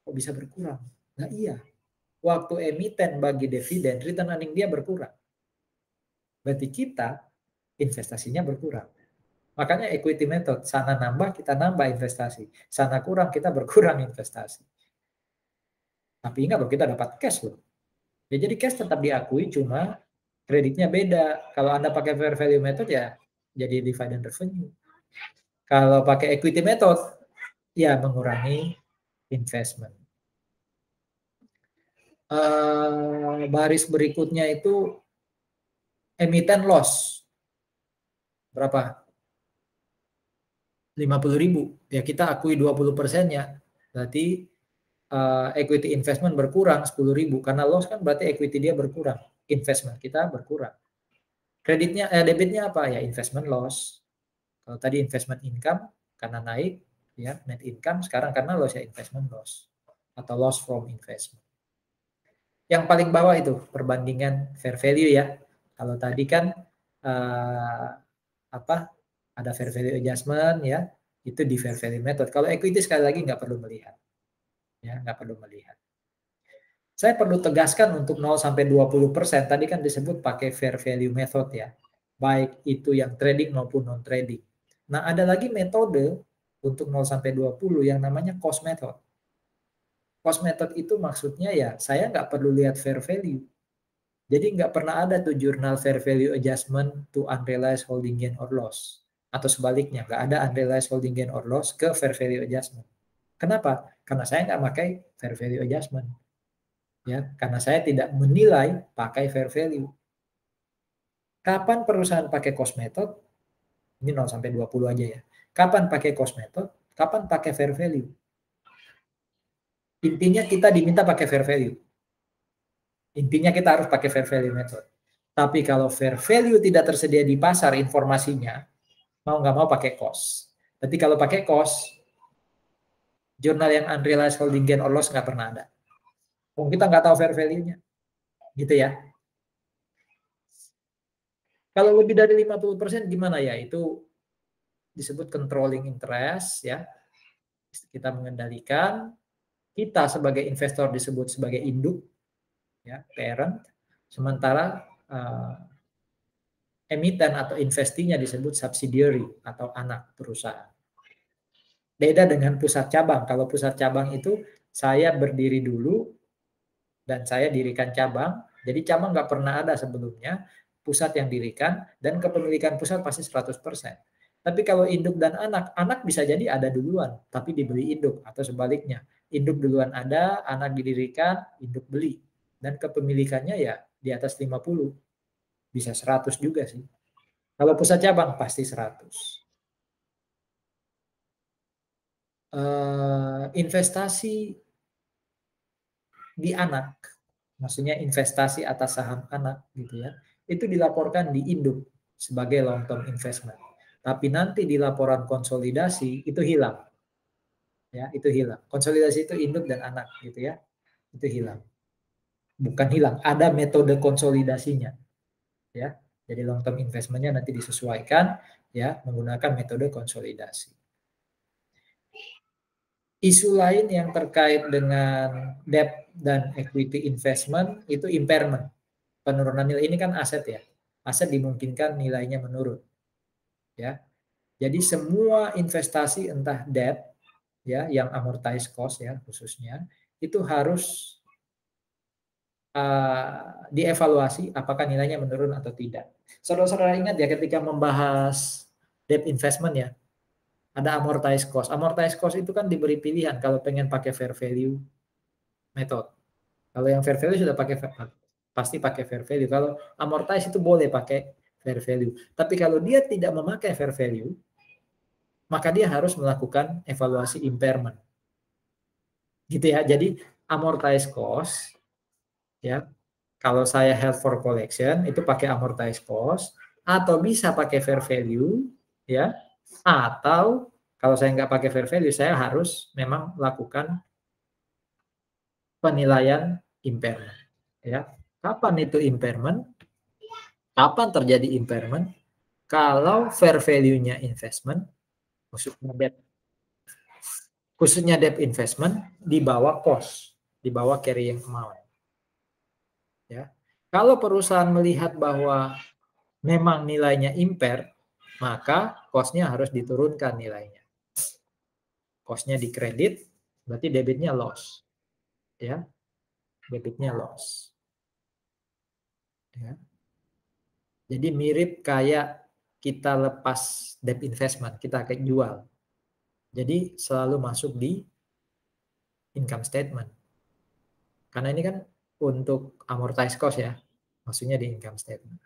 Kok bisa berkurang? Nah iya, waktu emiten bagi dividen, return earning dia berkurang. Berarti kita investasinya berkurang. Makanya equity method, sana nambah kita nambah investasi, sana kurang kita berkurang investasi. Tapi ingat loh, kita dapat cash loh. Ya, jadi cash tetap diakui, cuma kreditnya beda. Kalau Anda pakai fair value method ya jadi dividend revenue. Kalau pakai equity method ya mengurangi investment. Baris berikutnya itu emiten loss. Berapa? 50.000. Ya kita akui 20%-nya. Berarti equity investment berkurang 10.000. Karena loss kan berarti equity dia berkurang. Investment kita berkurang. Kreditnya, debitnya apa? Ya investment loss. Kalau tadi investment income karena naik, ya net income. Sekarang karena loss ya investment loss. Atau loss from investment. Yang paling bawah itu perbandingan fair value ya. Kalau tadi kan ada fair value adjustment ya, itu di fair value method. Kalau equity sekali lagi nggak perlu melihat, ya nggak perlu melihat. Saya perlu tegaskan untuk 0 sampai 20% tadi kan disebut pakai fair value method ya, baik itu yang trading maupun non trading. Nah ada lagi metode untuk 0 sampai 20 yang namanya cost method. Cost method itu maksudnya ya saya nggak perlu lihat fair value. Jadi nggak pernah ada tuh jurnal fair value adjustment to unrealized holding gain or loss. Atau sebaliknya, nggak ada unrealized holding gain or loss ke fair value adjustment. Kenapa? Karena saya nggak pakai fair value adjustment. Ya, karena saya tidak menilai pakai fair value. Kapan perusahaan pakai cost method? Ini 0 sampai 20 aja ya. Kapan pakai cost method? Kapan pakai fair value? Intinya kita diminta pakai fair value. Intinya kita harus pakai fair value method. Tapi kalau fair value tidak tersedia di pasar informasinya, mau nggak mau pakai cost. Tapi kalau pakai cost, jurnal yang unrealized holding gain or loss nggak pernah ada. Kita nggak tahu fair value-nya. Gitu ya. Kalau lebih dari 50% gimana ya? Itu disebut controlling interest ya. Kita mengendalikan, kita sebagai investor disebut sebagai induk ya, parent. Sementara emiten atau investinya disebut subsidiary atau anak perusahaan. Beda dengan pusat cabang. Kalau pusat cabang itu saya berdiri dulu dan saya dirikan cabang. Jadi cabang nggak pernah ada sebelumnya, pusat yang dirikan, dan kepemilikan pusat pasti 100%. Tapi kalau induk dan anak, anak bisa jadi ada duluan, tapi dibeli induk, atau sebaliknya. Induk duluan ada, anak didirikan, induk beli. Dan kepemilikannya ya di atas 50. Bisa 100 juga sih. Kalau pusat cabang pasti 100. Investasi di anak, maksudnya investasi atas saham anak gitu ya, itu dilaporkan di induk sebagai long term investment. Tapi nanti di laporan konsolidasi itu hilang. Ya, itu hilang. Konsolidasi itu induk dan anak gitu ya. Itu hilang. Bukan hilang, ada metode konsolidasinya. Ya. Jadi long term investmentnya nanti disesuaikan ya menggunakan metode konsolidasi. Isu lain yang terkait dengan debt dan equity investment itu impairment. Penurunan nilai ini kan aset ya. Aset dimungkinkan nilainya menurun. Ya. Jadi semua investasi entah debt ya yang amortized cost ya khususnya itu harus dievaluasi apakah nilainya menurun atau tidak. Saudara-saudara ingat ya ketika membahas debt investment ya, ada amortized cost. Amortized cost itu kan diberi pilihan kalau pengen pakai fair value method. Kalau yang fair value sudah pakai pasti pakai fair value. Kalau amortized itu boleh pakai fair value. Tapi kalau dia tidak memakai fair value, maka dia harus melakukan evaluasi impairment. Gitu ya. Jadi amortized cost ya. Kalau saya held for collection itu pakai amortized cost atau bisa pakai fair value ya. Atau kalau saya nggak pakai fair value saya harus memang lakukan penilaian impairment ya. Kapan itu impairment? Kapan terjadi impairment? Kalau fair value-nya investment, khususnya debt investment di bawah cost, di bawah carrying amount. Ya. Kalau perusahaan melihat bahwa memang nilainya impair, maka cost-nya harus diturunkan nilainya. Cost-nya dikredit, berarti debitnya loss. Ya. Debitnya loss. Ya. Jadi mirip kayak kita lepas debt investment, kita kayak jual. Jadi selalu masuk di income statement. Karena ini kan untuk amortize cost ya, maksudnya di income statement.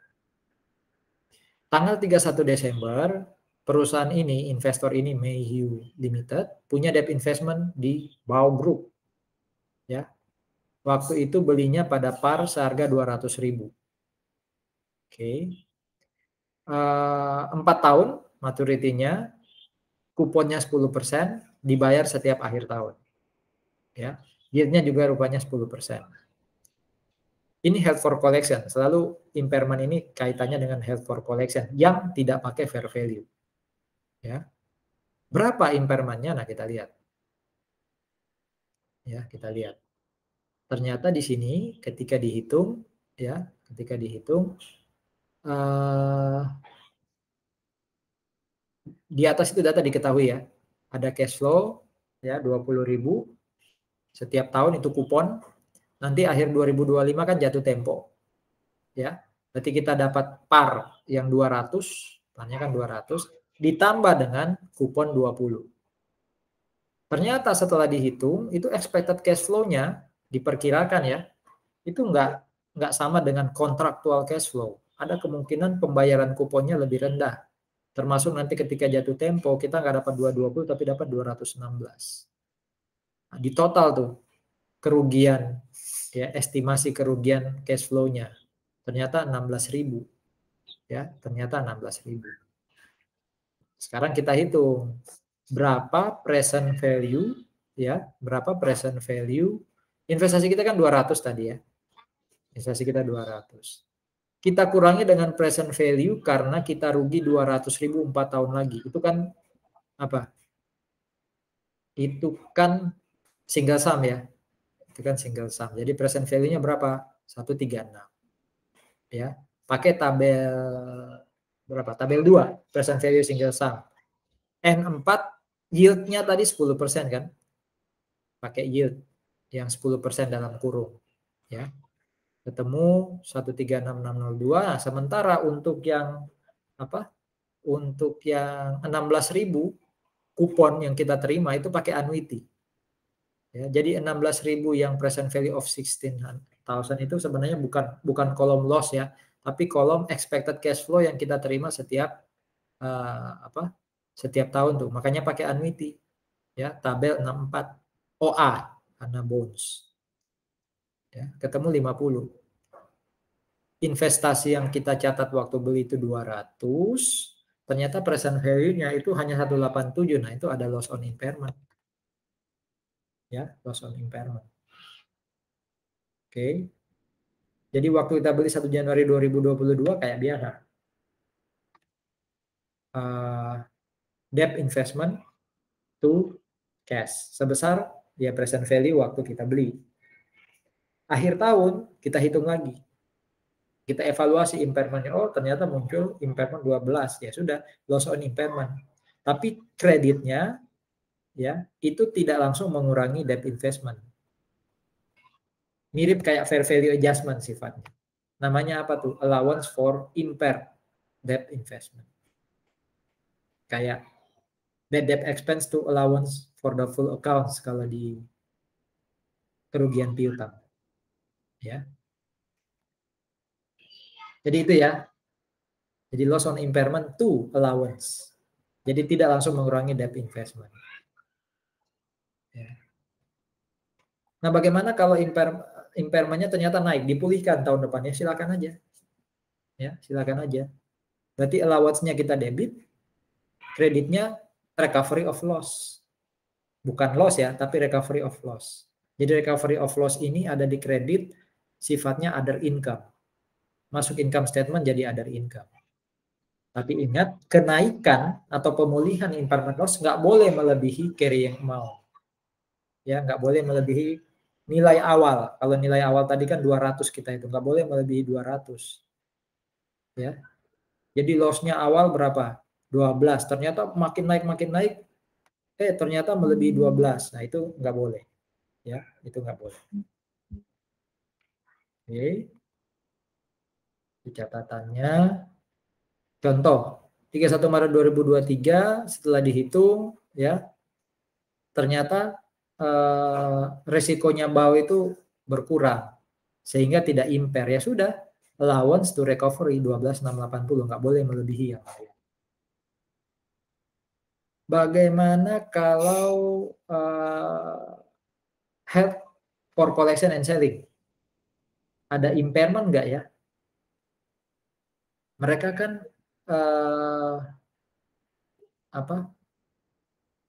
Tanggal 31 Desember, perusahaan ini, investor ini, Mayhew Limited, punya debt investment di Bao Group. Ya. Waktu itu belinya pada par seharga 200.000. Oke. 4 tahun maturity-nya, kuponnya 10%, dibayar setiap akhir tahun. Ya. Yield-nya juga rupanya 10%. Ini held for collection. Selalu impairment ini kaitannya dengan held for collection yang tidak pakai fair value. Ya. Berapa impairment-nya? Nah, kita lihat. Ya, kita lihat. Ternyata di sini ketika dihitung ya, di atas itu data diketahui ya. Ada cash flow ya 20.000 setiap tahun itu kupon. Nanti akhir 2025 kan jatuh tempo. Ya. Berarti kita dapat par yang 200, parnya kan 200 ditambah dengan kupon 20. Ternyata setelah dihitung itu expected cash flow-nya diperkirakan ya, itu nggak sama dengan kontraktual cash flow. Ada kemungkinan pembayaran kuponnya lebih rendah. Termasuk nanti ketika jatuh tempo kita nggak dapat 220 tapi dapat 216. Nah, di total tuh kerugian ya, estimasi kerugian cash flow-nya ternyata 16.000. Ya, ternyata 16.000. Sekarang kita hitung berapa present value ya, berapa present value investasi kita kan 200 tadi ya. Investasi kita 200. Kita kurangi dengan present value karena kita rugi 200.000 4 tahun lagi. Itu kan apa? Itu kan single sum ya. Itu kan single sum. Jadi present value-nya berapa? 136. Ya. Pakai tabel berapa? Tabel 2, present value single sum. N4 yield-nya tadi 10% kan? Pakai yield yang 10% dalam kurung ya. Ketemu 136.602. Nah, sementara untuk yang apa? Untuk yang 16.000 kupon yang kita terima itu pakai annuity. Ya, jadi 16.000 yang present value of 16,000 itu sebenarnya bukan kolom loss ya, tapi kolom expected cash flow yang kita terima setiap setiap tahun tuh. Makanya pakai annuity. Ya, tabel 64 OA karena bonds. Ya, ketemu 50. Investasi yang kita catat waktu beli itu 200, ternyata present value-nya itu hanya 187. Nah, itu ada loss on impairment. Ya, loss on impairment. Oke. Jadi waktu kita beli 1 Januari 2022 kayak biasa. Debt investment to cash sebesar ya present value waktu kita beli. Akhir tahun kita hitung lagi. Kita evaluasi impairment-nya, oh ternyata muncul impairment 12, ya sudah loss on impairment. Tapi kreditnya ya itu tidak langsung mengurangi debt investment. Mirip kayak fair value adjustment sifatnya. Namanya apa tuh? Allowance for impaired debt investment. Kayak bad debt expense to allowance for the full accounts kalau di kerugian piutang. Ya. Jadi itu ya. Jadi loss on impairment to allowance. Jadi tidak langsung mengurangi debt investment. Ya. Nah, bagaimana kalau impairment-nya ternyata naik, dipulihkan tahun depannya, silakan aja. Ya, silakan aja. Berarti allowance-nya kita debit, kreditnya recovery of loss. Bukan loss ya, tapi recovery of loss. Jadi recovery of loss ini ada di kredit, sifatnya other income. Masuk income statement jadi other income. Tapi ingat, kenaikan atau pemulihan impairment loss nggak boleh melebihi carrying amount. Ya, nggak boleh melebihi nilai awal. Kalau nilai awal tadi kan 200 kita itu, nggak boleh melebihi 200. Ya. Jadi loss-nya awal berapa? 12. Ternyata makin naik, ternyata melebihi 12. Nah, itu nggak boleh. Ya, itu nggak boleh. Oke. Catatannya. Contoh, 31 Maret 2023 setelah dihitung ya, ternyata resikonya BAU itu berkurang sehingga tidak impair. Ya sudah, allowance to recovery 12.680, nggak boleh melebihi yang lain. Bagaimana kalau held for collection and selling? Ada impairment nggak ya? Mereka kan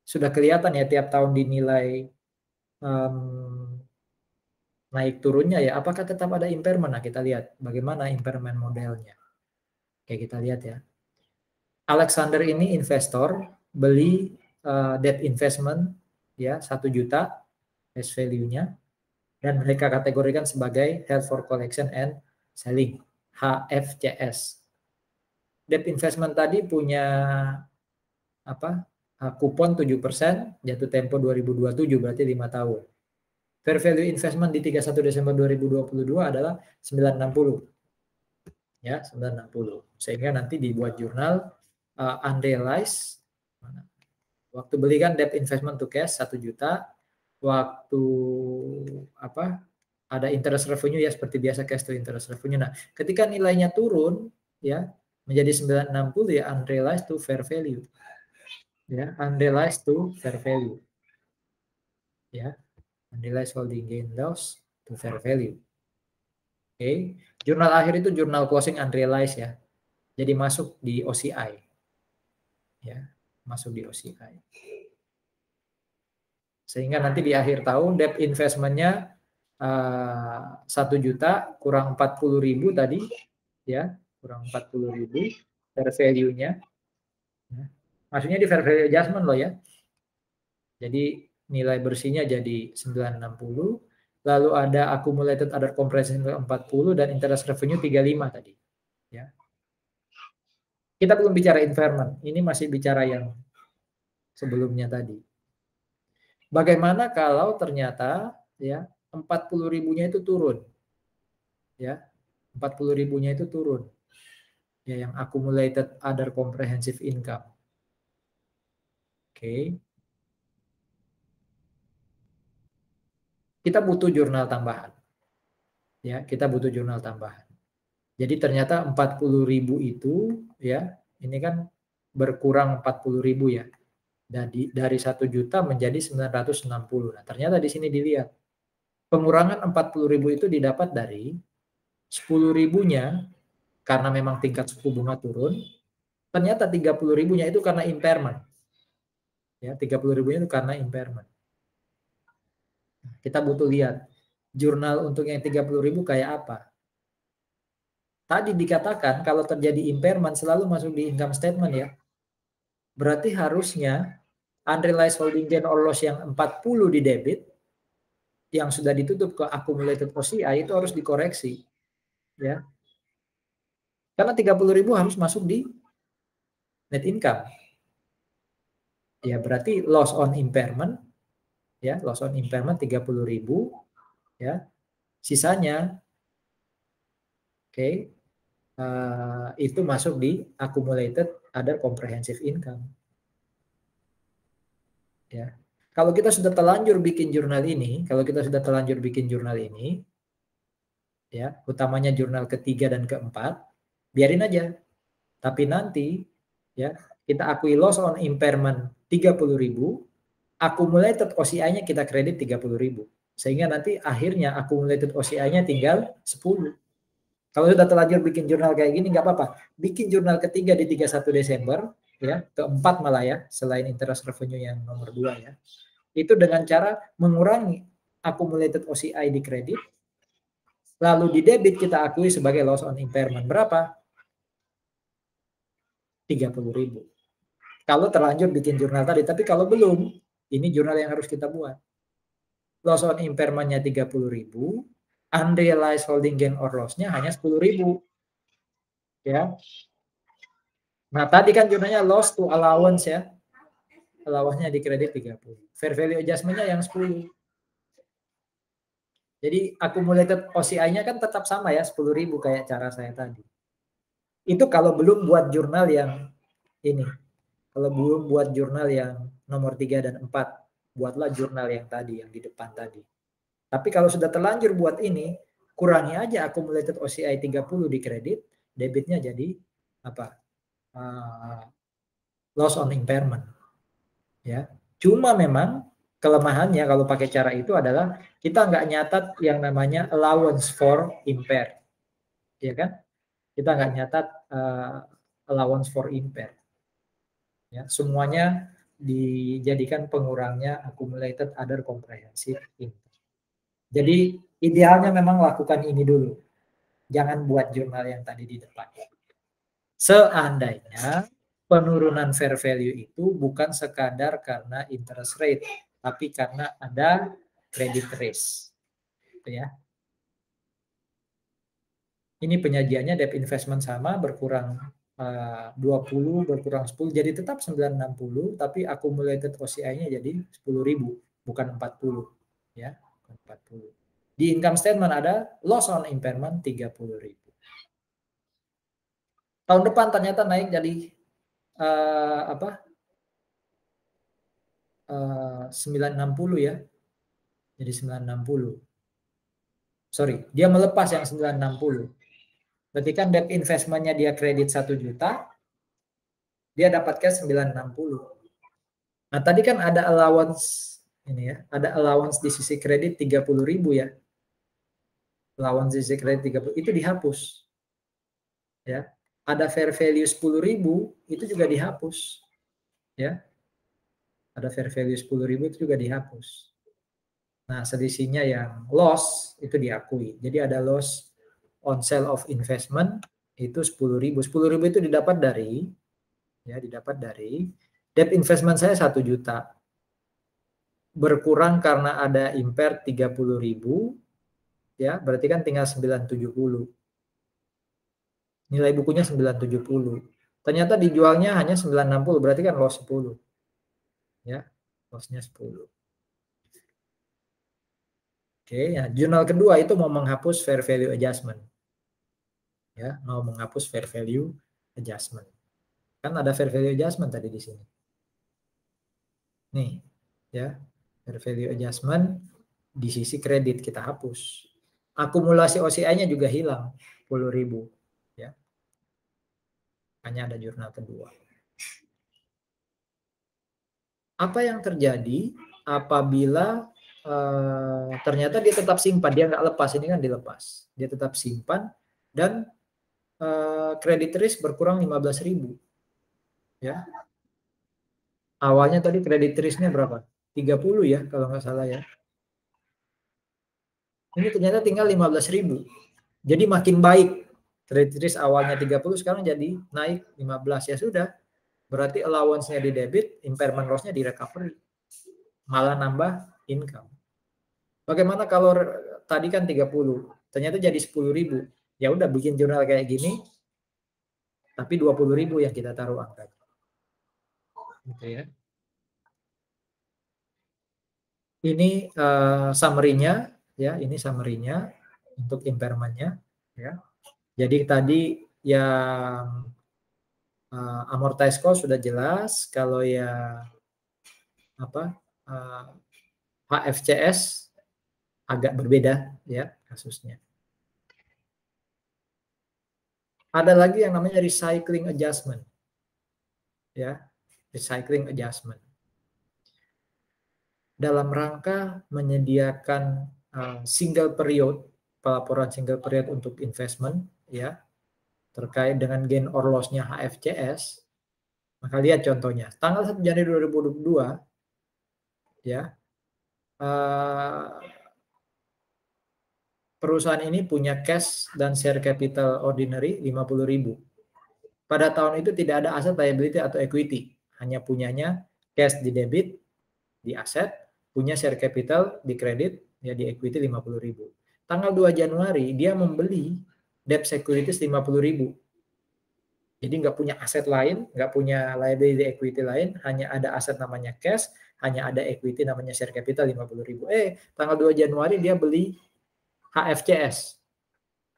sudah kelihatan ya tiap tahun dinilai naik turunnya ya. Apakah tetap ada impairment? Nah, kita lihat bagaimana impairment modelnya. Oke, kita lihat ya. Alexander ini investor beli debt investment ya 1 juta cash value-nya dan mereka kategorikan sebagai held for collection and selling HFCS. Debt investment tadi punya kupon 7%, jatuh tempo 2027 berarti 5 tahun. Fair value investment di 31 Desember 2022 adalah 960. Ya, 960. Sehingga nanti dibuat jurnal unrealized. Waktu beli kan debt investment to cash 1 juta. Waktu ada interest revenue ya seperti biasa cash to interest revenue. Nah, ketika nilainya turun ya menjadi 960 ya unrealized to fair value. Ya, unrealized to fair value. Ya. Unrealized holding gain loss to fair value. Oke. Jurnal akhir itu jurnal closing unrealized ya. Jadi masuk di OCI. Ya, masuk di OCI. Sehingga nanti di akhir tahun debt investment-nya 1 juta kurang 40.000 tadi ya, kurang 40.000 fair value-nya. Maksudnya di fair value adjustment loh ya. Jadi nilai bersihnya jadi 960, lalu ada accumulated other comprehensive 40 dan interest revenue 35 tadi. Ya. Kita belum bicara impairment, ini masih bicara yang sebelumnya tadi. Bagaimana kalau ternyata ya 40.000-nya itu turun? Ya. 40.000-nya itu turun. Ya, yang accumulated other comprehensive income. Oke. Kita butuh jurnal tambahan. Ya, kita butuh jurnal tambahan. Jadi ternyata 40.000 itu ya, ini kan berkurang 40.000 ya. Dari 1 juta menjadi 960. Nah, ternyata di sini dilihat pengurangan 40.000 itu didapat dari 10.000-nya karena memang tingkat suku bunga turun, ternyata 30.000-nya itu karena impairment. Ya, 30.000-nya itu karena impairment. Kita butuh lihat jurnal untuk yang 30.000 kayak apa. Tadi dikatakan kalau terjadi impairment selalu masuk di income statement ya. Berarti harusnya unrealized holding gain or loss yang 40 di debit yang sudah ditutup ke accumulated OCI itu harus dikoreksi. Ya. Karena 30.000 harus masuk di net income. Ya, berarti loss on impairment ya, loss on impairment 30.000 ya. Sisanya oke. Itu masuk di accumulated other comprehensive income. Ya. Kalau kita sudah terlanjur bikin jurnal ini, ya, utamanya jurnal ketiga dan keempat, biarin aja. Tapi nanti ya, kita akui loss on impairment 30.000, accumulated OCI-nya kita kredit 30.000. Sehingga nanti akhirnya accumulated OCI-nya tinggal 10. Kalau sudah terlanjur bikin jurnal kayak gini nggak apa-apa. Bikin jurnal ketiga di 31 Desember, ya, keempat malah ya, selain interest revenue yang nomor 2 ya. Itu dengan cara mengurangi accumulated OCI di kredit, lalu di debit kita akui sebagai loss on impairment. Berapa? 30.000. Kalau terlanjur bikin jurnal tadi, tapi kalau belum, ini jurnal yang harus kita buat. Loss on impairment-nya 30.000, unrealized holding gain or loss-nya hanya 10.000. Ya. Nah, tadi kan jurnalnya loss to allowance ya. Allowance-nya di kredit 30. Fair value adjustment-nya yang 10. Jadi accumulated OCI-nya kan tetap sama ya, 10.000 kayak cara saya tadi. Itu kalau belum buat jurnal yang ini. Kalau belum buat jurnal yang nomor 3 dan 4, buatlah jurnal yang tadi, yang di depan tadi. Tapi kalau sudah terlanjur buat ini, kurangi aja accumulated OCI 30 di kredit, debitnya jadi apa? Loss on impairment. Ya. Cuma memang kelemahannya kalau pakai cara itu adalah kita nggak nyatat yang namanya allowance for impair. Ya kan? Kita nggak nyatat allowance for impair. Ya, semuanya dijadikan pengurangnya accumulated other comprehensive income. Jadi idealnya memang lakukan ini dulu. Jangan buat jurnal yang tadi di depan. Seandainya penurunan fair value itu bukan sekadar karena interest rate, tapi karena ada credit risk. Gitu ya. Ini penyajiannya debt investment sama berkurang 20 berkurang 10 jadi tetap 960 tapi accumulated OCI-nya jadi 10.000 bukan 40 ya, bukan 40. Di income statement ada loss on impairment 30.000. Tahun depan ternyata naik jadi 960 ya. Jadi 960. Sorry, dia melepas yang 960. Berarti kan debt investment-nya dia kredit 1 juta, dia dapatkan 960. Nah, tadi kan ada allowance ini ya, ada allowance di sisi kredit 30.000 ya. Allowance di sisi kredit 30 itu dihapus. Ya. Ada fair value 10.000 itu juga dihapus. Ya. Ada fair value 10.000 itu juga dihapus. Nah, selisihnya yang loss itu diakui. Jadi ada loss on sale of investment itu 10.000. 10.000 itu didapat dari debt investment saya 1 juta. Berkurang karena ada impair 30.000 ya, berarti kan tinggal 970. Nilai bukunya 970. Ternyata dijualnya hanya 960, berarti kan loss 10. Ya, loss-nya 10. Oke, ya, jurnal kedua itu mau menghapus fair value adjustment. Ya, mau menghapus fair value adjustment. Kan ada fair value adjustment tadi di sini. Nih, ya. Fair value adjustment di sisi kredit kita hapus. Akumulasi OCI-nya juga hilang 10.000, ya. Hanya ada jurnal kedua. Apa yang terjadi apabila ternyata dia tetap simpan, dia nggak lepas, ini kan dilepas. Dia tetap simpan dan credit risk berkurang 15.000. Ya. Awalnya tadi credit risk-nya berapa? 30 ya kalau nggak salah ya. Ini ternyata tinggal 15.000. Jadi makin baik. Credit risk awalnya 30 sekarang jadi naik 15, ya sudah. Berarti allowance-nya di debit, impairment loss-nya di recovery. Malah nambah income. Bagaimana kalau tadi kan 30, ternyata jadi 10.000. Ya udah bikin jurnal kayak gini, tapi 20.000 yang kita taruh angka. Gitu ya. Ini summary-nya ya, ini summary-nya untuk impairment-nya ya. Jadi tadi yang amortized cost sudah jelas, kalau ya HFCS agak berbeda ya kasusnya. Ada lagi yang namanya recycling adjustment. Ya, recycling adjustment. Dalam rangka menyediakan single period, pelaporan single period untuk investment ya, terkait dengan gain or loss-nya HFCS. Maka lihat contohnya, tanggal 1 Januari 2022 ya, perusahaan ini punya cash dan share capital ordinary 50.000. pada tahun itu tidak ada aset, liability atau equity, hanya punyanya cash di debit, di aset, punya share capital di kredit, ya di equity 50.000. Tanggal 2 Januari dia membeli debt securities 50.000. Jadi nggak punya aset lain, nggak punya liability equity lain, hanya ada aset namanya cash, hanya ada equity namanya share capital 50.000. Tanggal 2 Januari dia beli HFCS,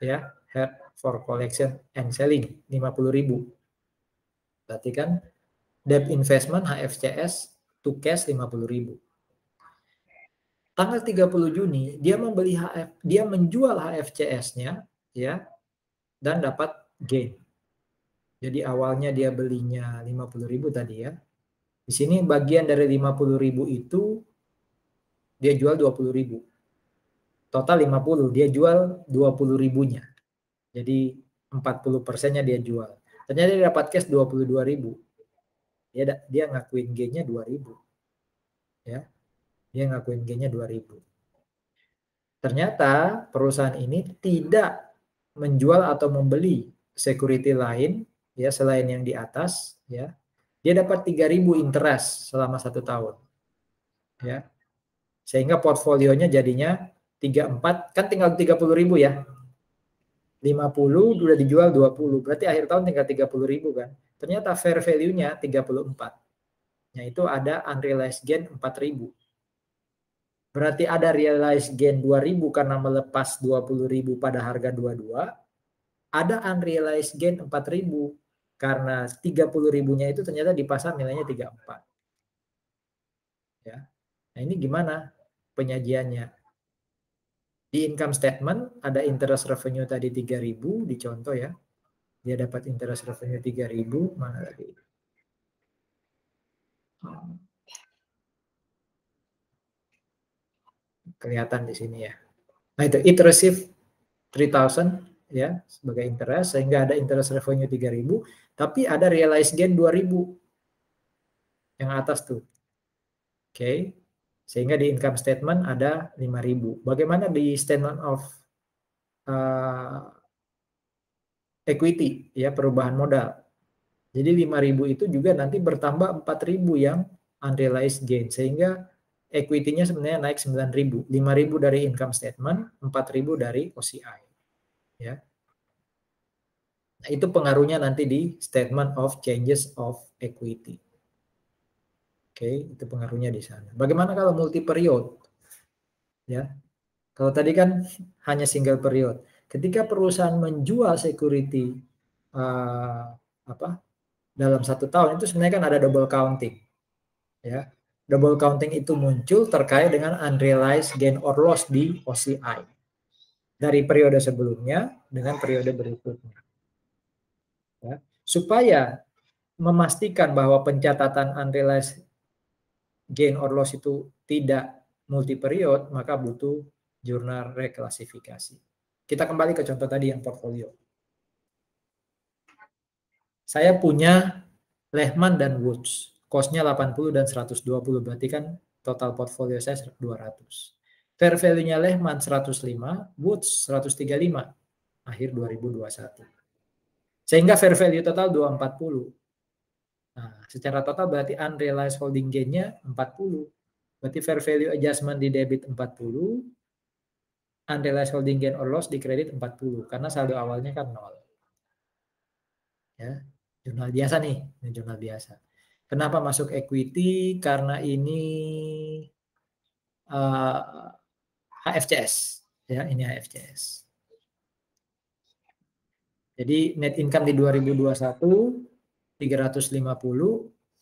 ya, Held for Collection and Selling 50.000. Berarti kan debt investment HFCS to cash 50.000. Tanggal 30 Juni dia menjual HFCS-nya, ya, dan dapat gain. Jadi awalnya dia belinya 50.000 tadi ya. Di sini bagian dari 50.000 itu dia jual 20.000. Total 50, dia jual 20.000-nya. Jadi 40%-nya dia jual. Ternyata dia dapat cash 22.000. Dia ngakuin gain-nya 2.000. Ya. Dia ngakuin gain-nya 2.000. Ternyata perusahaan ini tidak menjual atau membeli security lain ya selain yang di atas ya. Dia dapat 3.000 interest selama 1 tahun. Ya. Sehingga portfolionya jadinya 34, kan tinggal 30.000 ya. 50 udah dijual 20, berarti akhir tahun tinggal 30.000 kan. Ternyata fair value-nya 34. Nah, itu ada unrealized gain 4.000. Berarti ada realized gain 2.000 karena melepas 20.000 pada harga 22. Ada unrealized gain 4.000 karena 30.000-nya itu ternyata di pasar nilainya 34. Ya. Nah, ini gimana penyajiannya? Di income statement ada interest revenue tadi 3.000 dicontoh ya. Dia dapat interest revenue 3.000, mana lagi? Kelihatan di sini ya. Nah, itu it receive 3.000 ya sebagai interest, sehingga ada interest revenue 3.000, tapi ada realized gain 2.000 yang atas tuh. Oke. Sehingga di income statement ada 5.000. Bagaimana di statement of equity ya, perubahan modal. Jadi 5.000 itu juga nanti bertambah 4.000 yang unrealized gain, sehingga equity-nya sebenarnya naik 9.000. 5.000 dari income statement, 4.000 dari OCI. Ya. Nah, itu pengaruhnya nanti di statement of changes of equity. Oke, itu pengaruhnya di sana. Bagaimana kalau multi period? Ya. Kalau tadi kan hanya single period. Ketika perusahaan menjual security dalam 1 tahun itu sebenarnya kan ada double counting. Ya. Double counting itu muncul terkait dengan unrealized gain or loss di OCI. Dari periode sebelumnya dengan periode berikutnya. Ya. Supaya memastikan bahwa pencatatan unrealized gain or loss itu tidak multi period, maka butuh jurnal reklasifikasi. Kita kembali ke contoh tadi yang portfolio. Saya punya Lehman dan Woods, cost-nya 80 dan 120, berarti kan total portfolio saya 200. Fair value-nya Lehman 105, Woods 135, akhir 2021. Sehingga fair value total 240. Nah, secara total berarti unrealized holding gain-nya 40. Berarti fair value adjustment di debit 40, unrealized holding gain or loss di kredit 40, karena saldo awalnya kan 0. Ya, jurnal biasa nih, ini jurnal biasa. Kenapa masuk equity? Karena ini HFCS, ya ini HFCS. Jadi net income di 2021 350,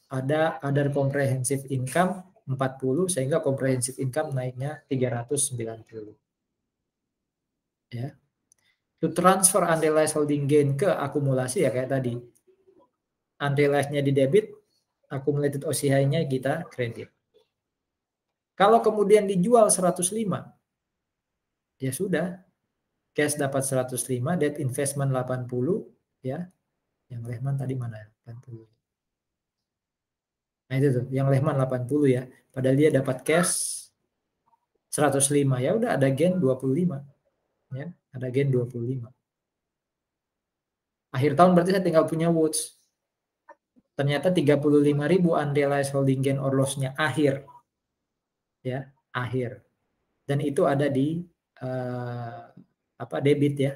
ada other comprehensive income 40, sehingga comprehensive income naiknya 390. Ya. To transfer unrealized holding gain ke akumulasi ya kayak tadi. Unrealized-nya di debit, accumulated OCI-nya kita kredit. Kalau kemudian dijual 105, ya sudah. Cash dapat 105, debt investment 80, ya. Yang Lehman tadi mana? 80. Nah itu tuh, yang Lehman 80 ya. Padahal dia dapat cash 105, ya udah ada gain 25. Ya, ada gain 25. Akhir tahun berarti saya tinggal punya WOTS. Ternyata 35.000 unrealized holding gain or loss-nya akhir. Ya, akhir. Dan itu ada di debit ya.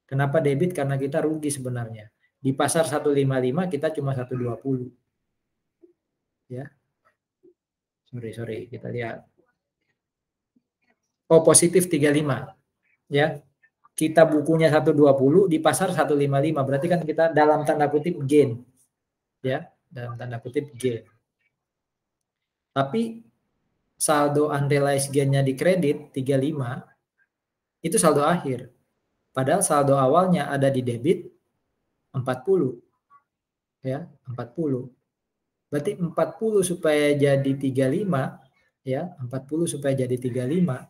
Kenapa debit? Karena kita rugi sebenarnya. Di pasar 155 kita cuma 120. Ya. Sorry, kita lihat. Oh, positif 35. Ya. Kita bukunya 120, di pasar 155. Berarti kan kita dalam tanda kutip gain. Ya, dalam tanda kutip gain. Tapi saldo unrealized gain-nya di kredit 35 itu saldo akhir. Padahal saldo awalnya ada di debit 40. Ya, 40. Berarti 40 supaya jadi 35 ya, 40 supaya jadi 35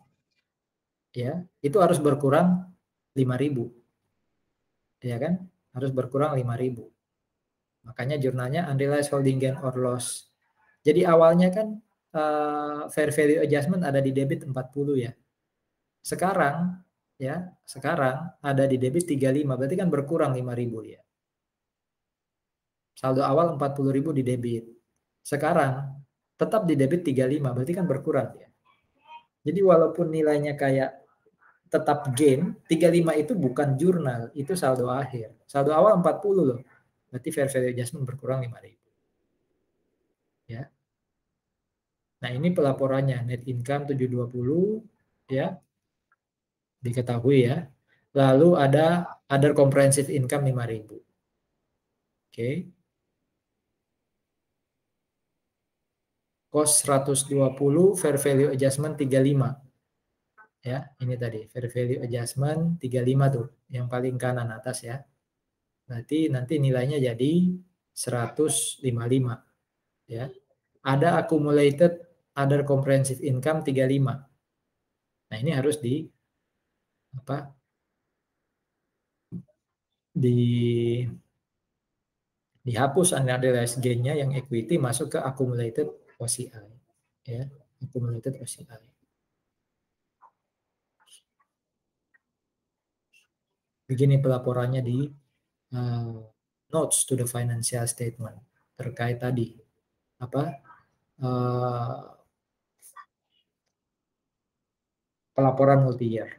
ya, itu harus berkurang 5.000. Ya kan? Harus berkurang 5.000. Makanya jurnalnya unrealized holding gain or loss. Jadi awalnya kan fair value adjustment ada di debit 40 ya. Sekarang ada di debit 35, berarti kan berkurang 5.000 ya. Saldo awal 40.000 di debit. Sekarang tetap di debit 35, berarti kan berkurang ya. Jadi walaupun nilainya kayak tetap gain, 35 itu bukan jurnal, itu saldo akhir. Saldo awal 40 loh. Berarti fair value adjustment berkurang 5.000. Ya. Nah, ini pelaporannya net income 720 ya. Diketahui ya. Lalu ada other comprehensive income 5.000. Oke. Cost 120, fair value adjustment 35. Ya, ini tadi fair value adjustment 35 tuh, yang paling kanan atas ya. Berarti nanti nilainya jadi 155 ya. Ada accumulated other comprehensive income 35. Nah, ini harus dihapus unrealized gain-nya yang equity masuk ke accumulated OCI ya, accumulated OCI. Begini pelaporannya di notes to the financial statement terkait tadi pelaporan multi-year.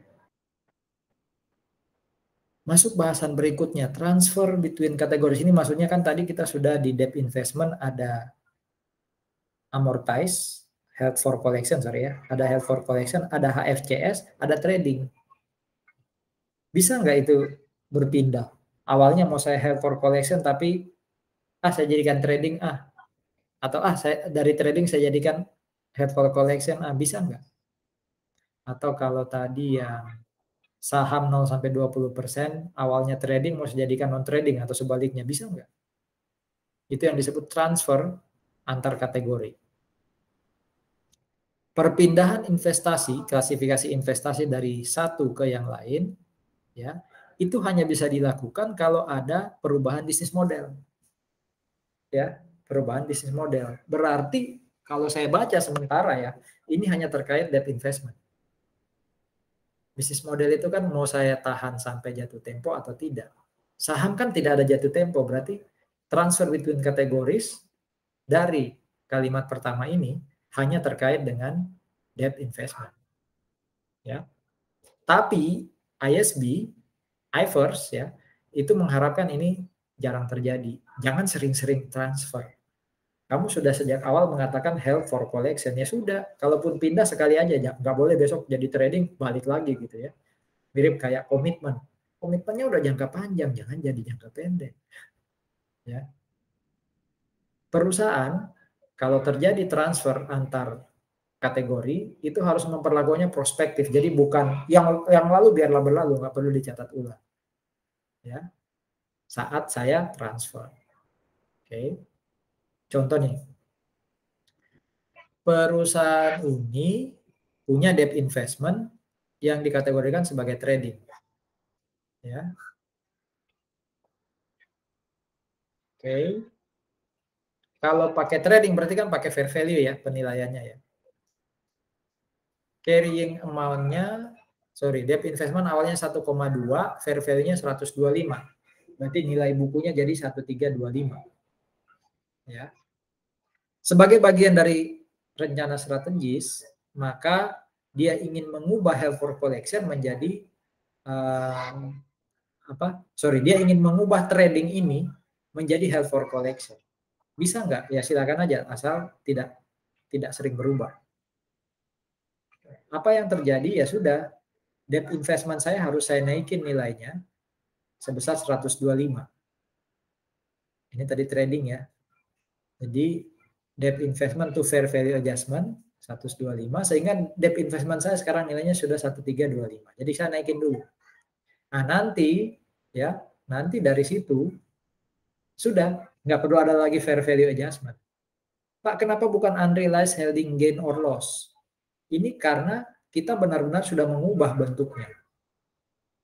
Masuk bahasan berikutnya, transfer between kategori ini maksudnya kan tadi kita sudah di debt investment ada amortize, held for collection, ada held for collection, ada HFCS, ada trading. Bisa nggak itu berpindah? Awalnya mau saya held for collection tapi saya jadikan trading atau saya dari trading saya jadikan held for collection bisa nggak? Atau kalau tadi yang saham 0 sampai 20%, awalnya trading mau dijadikan non trading atau sebaliknya, bisa nggak? Itu yang disebut transfer antar kategori. Perpindahan investasi, klasifikasi investasi dari satu ke yang lain, ya, itu hanya bisa dilakukan kalau ada perubahan bisnis model. Ya, perubahan bisnis model. Berarti kalau saya baca sementara ya, ini hanya terkait debt investment. Bisnis model itu kan mau saya tahan sampai jatuh tempo atau tidak. Saham kan tidak ada jatuh tempo, berarti transfer between categories dari kalimat pertama ini hanya terkait dengan debt investment. Ya. Tapi ISB, IFRS ya, itu mengharapkan ini jarang terjadi. Jangan sering-sering transfer. Kamu sudah sejak awal mengatakan held for collection, ya sudah. Kalaupun pindah sekali aja, nggak boleh besok jadi trading balik lagi gitu ya. Mirip kayak komitmen. Komitmennya udah jangka panjang, jangan jadi jangka pendek. Ya. Perusahaan kalau terjadi transfer antar kategori itu harus memperlakukannya prospektif. Jadi bukan yang lalu biarlah berlalu, nggak perlu dicatat ulang. Ya. Saat saya transfer. Oke. Contoh nih. Perusahaan ini punya debt investment yang dikategorikan sebagai trading. Ya. Oke. Kalau pakai trading berarti kan pakai fair value ya penilaiannya ya. Carrying amount-nya, debt investment awalnya 1,2, fair value-nya 125. Berarti nilai bukunya jadi 1325. Ya. Sebagai bagian dari rencana strategis, maka dia ingin mengubah held for collection menjadi dia ingin mengubah trading ini menjadi held for collection. Bisa nggak? Ya silakan aja, asal tidak sering berubah. Apa yang terjadi ya sudah, debt investment saya harus saya naikin nilainya sebesar 125. Ini tadi trading ya. Jadi debt investment to fair value adjustment 125, sehingga debt investment saya sekarang nilainya sudah 1325. Jadi saya naikin dulu. Nah, nanti dari situ sudah nggak perlu ada lagi fair value adjustment. Pak, kenapa bukan unrealized holding gain or loss? Ini karena kita benar-benar sudah mengubah bentuknya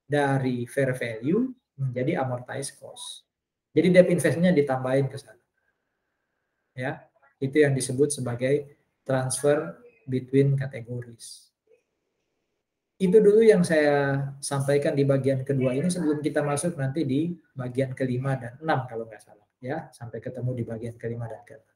dari fair value menjadi amortized cost. Jadi debt investment-nya ditambahin ke sana. Ya, itu yang disebut sebagai transfer between categories. Itu dulu yang saya sampaikan di bagian kedua ini sebelum kita masuk nanti di bagian kelima dan 6 kalau nggak salah. Ya, sampai ketemu di bagian kelima dan ke-6.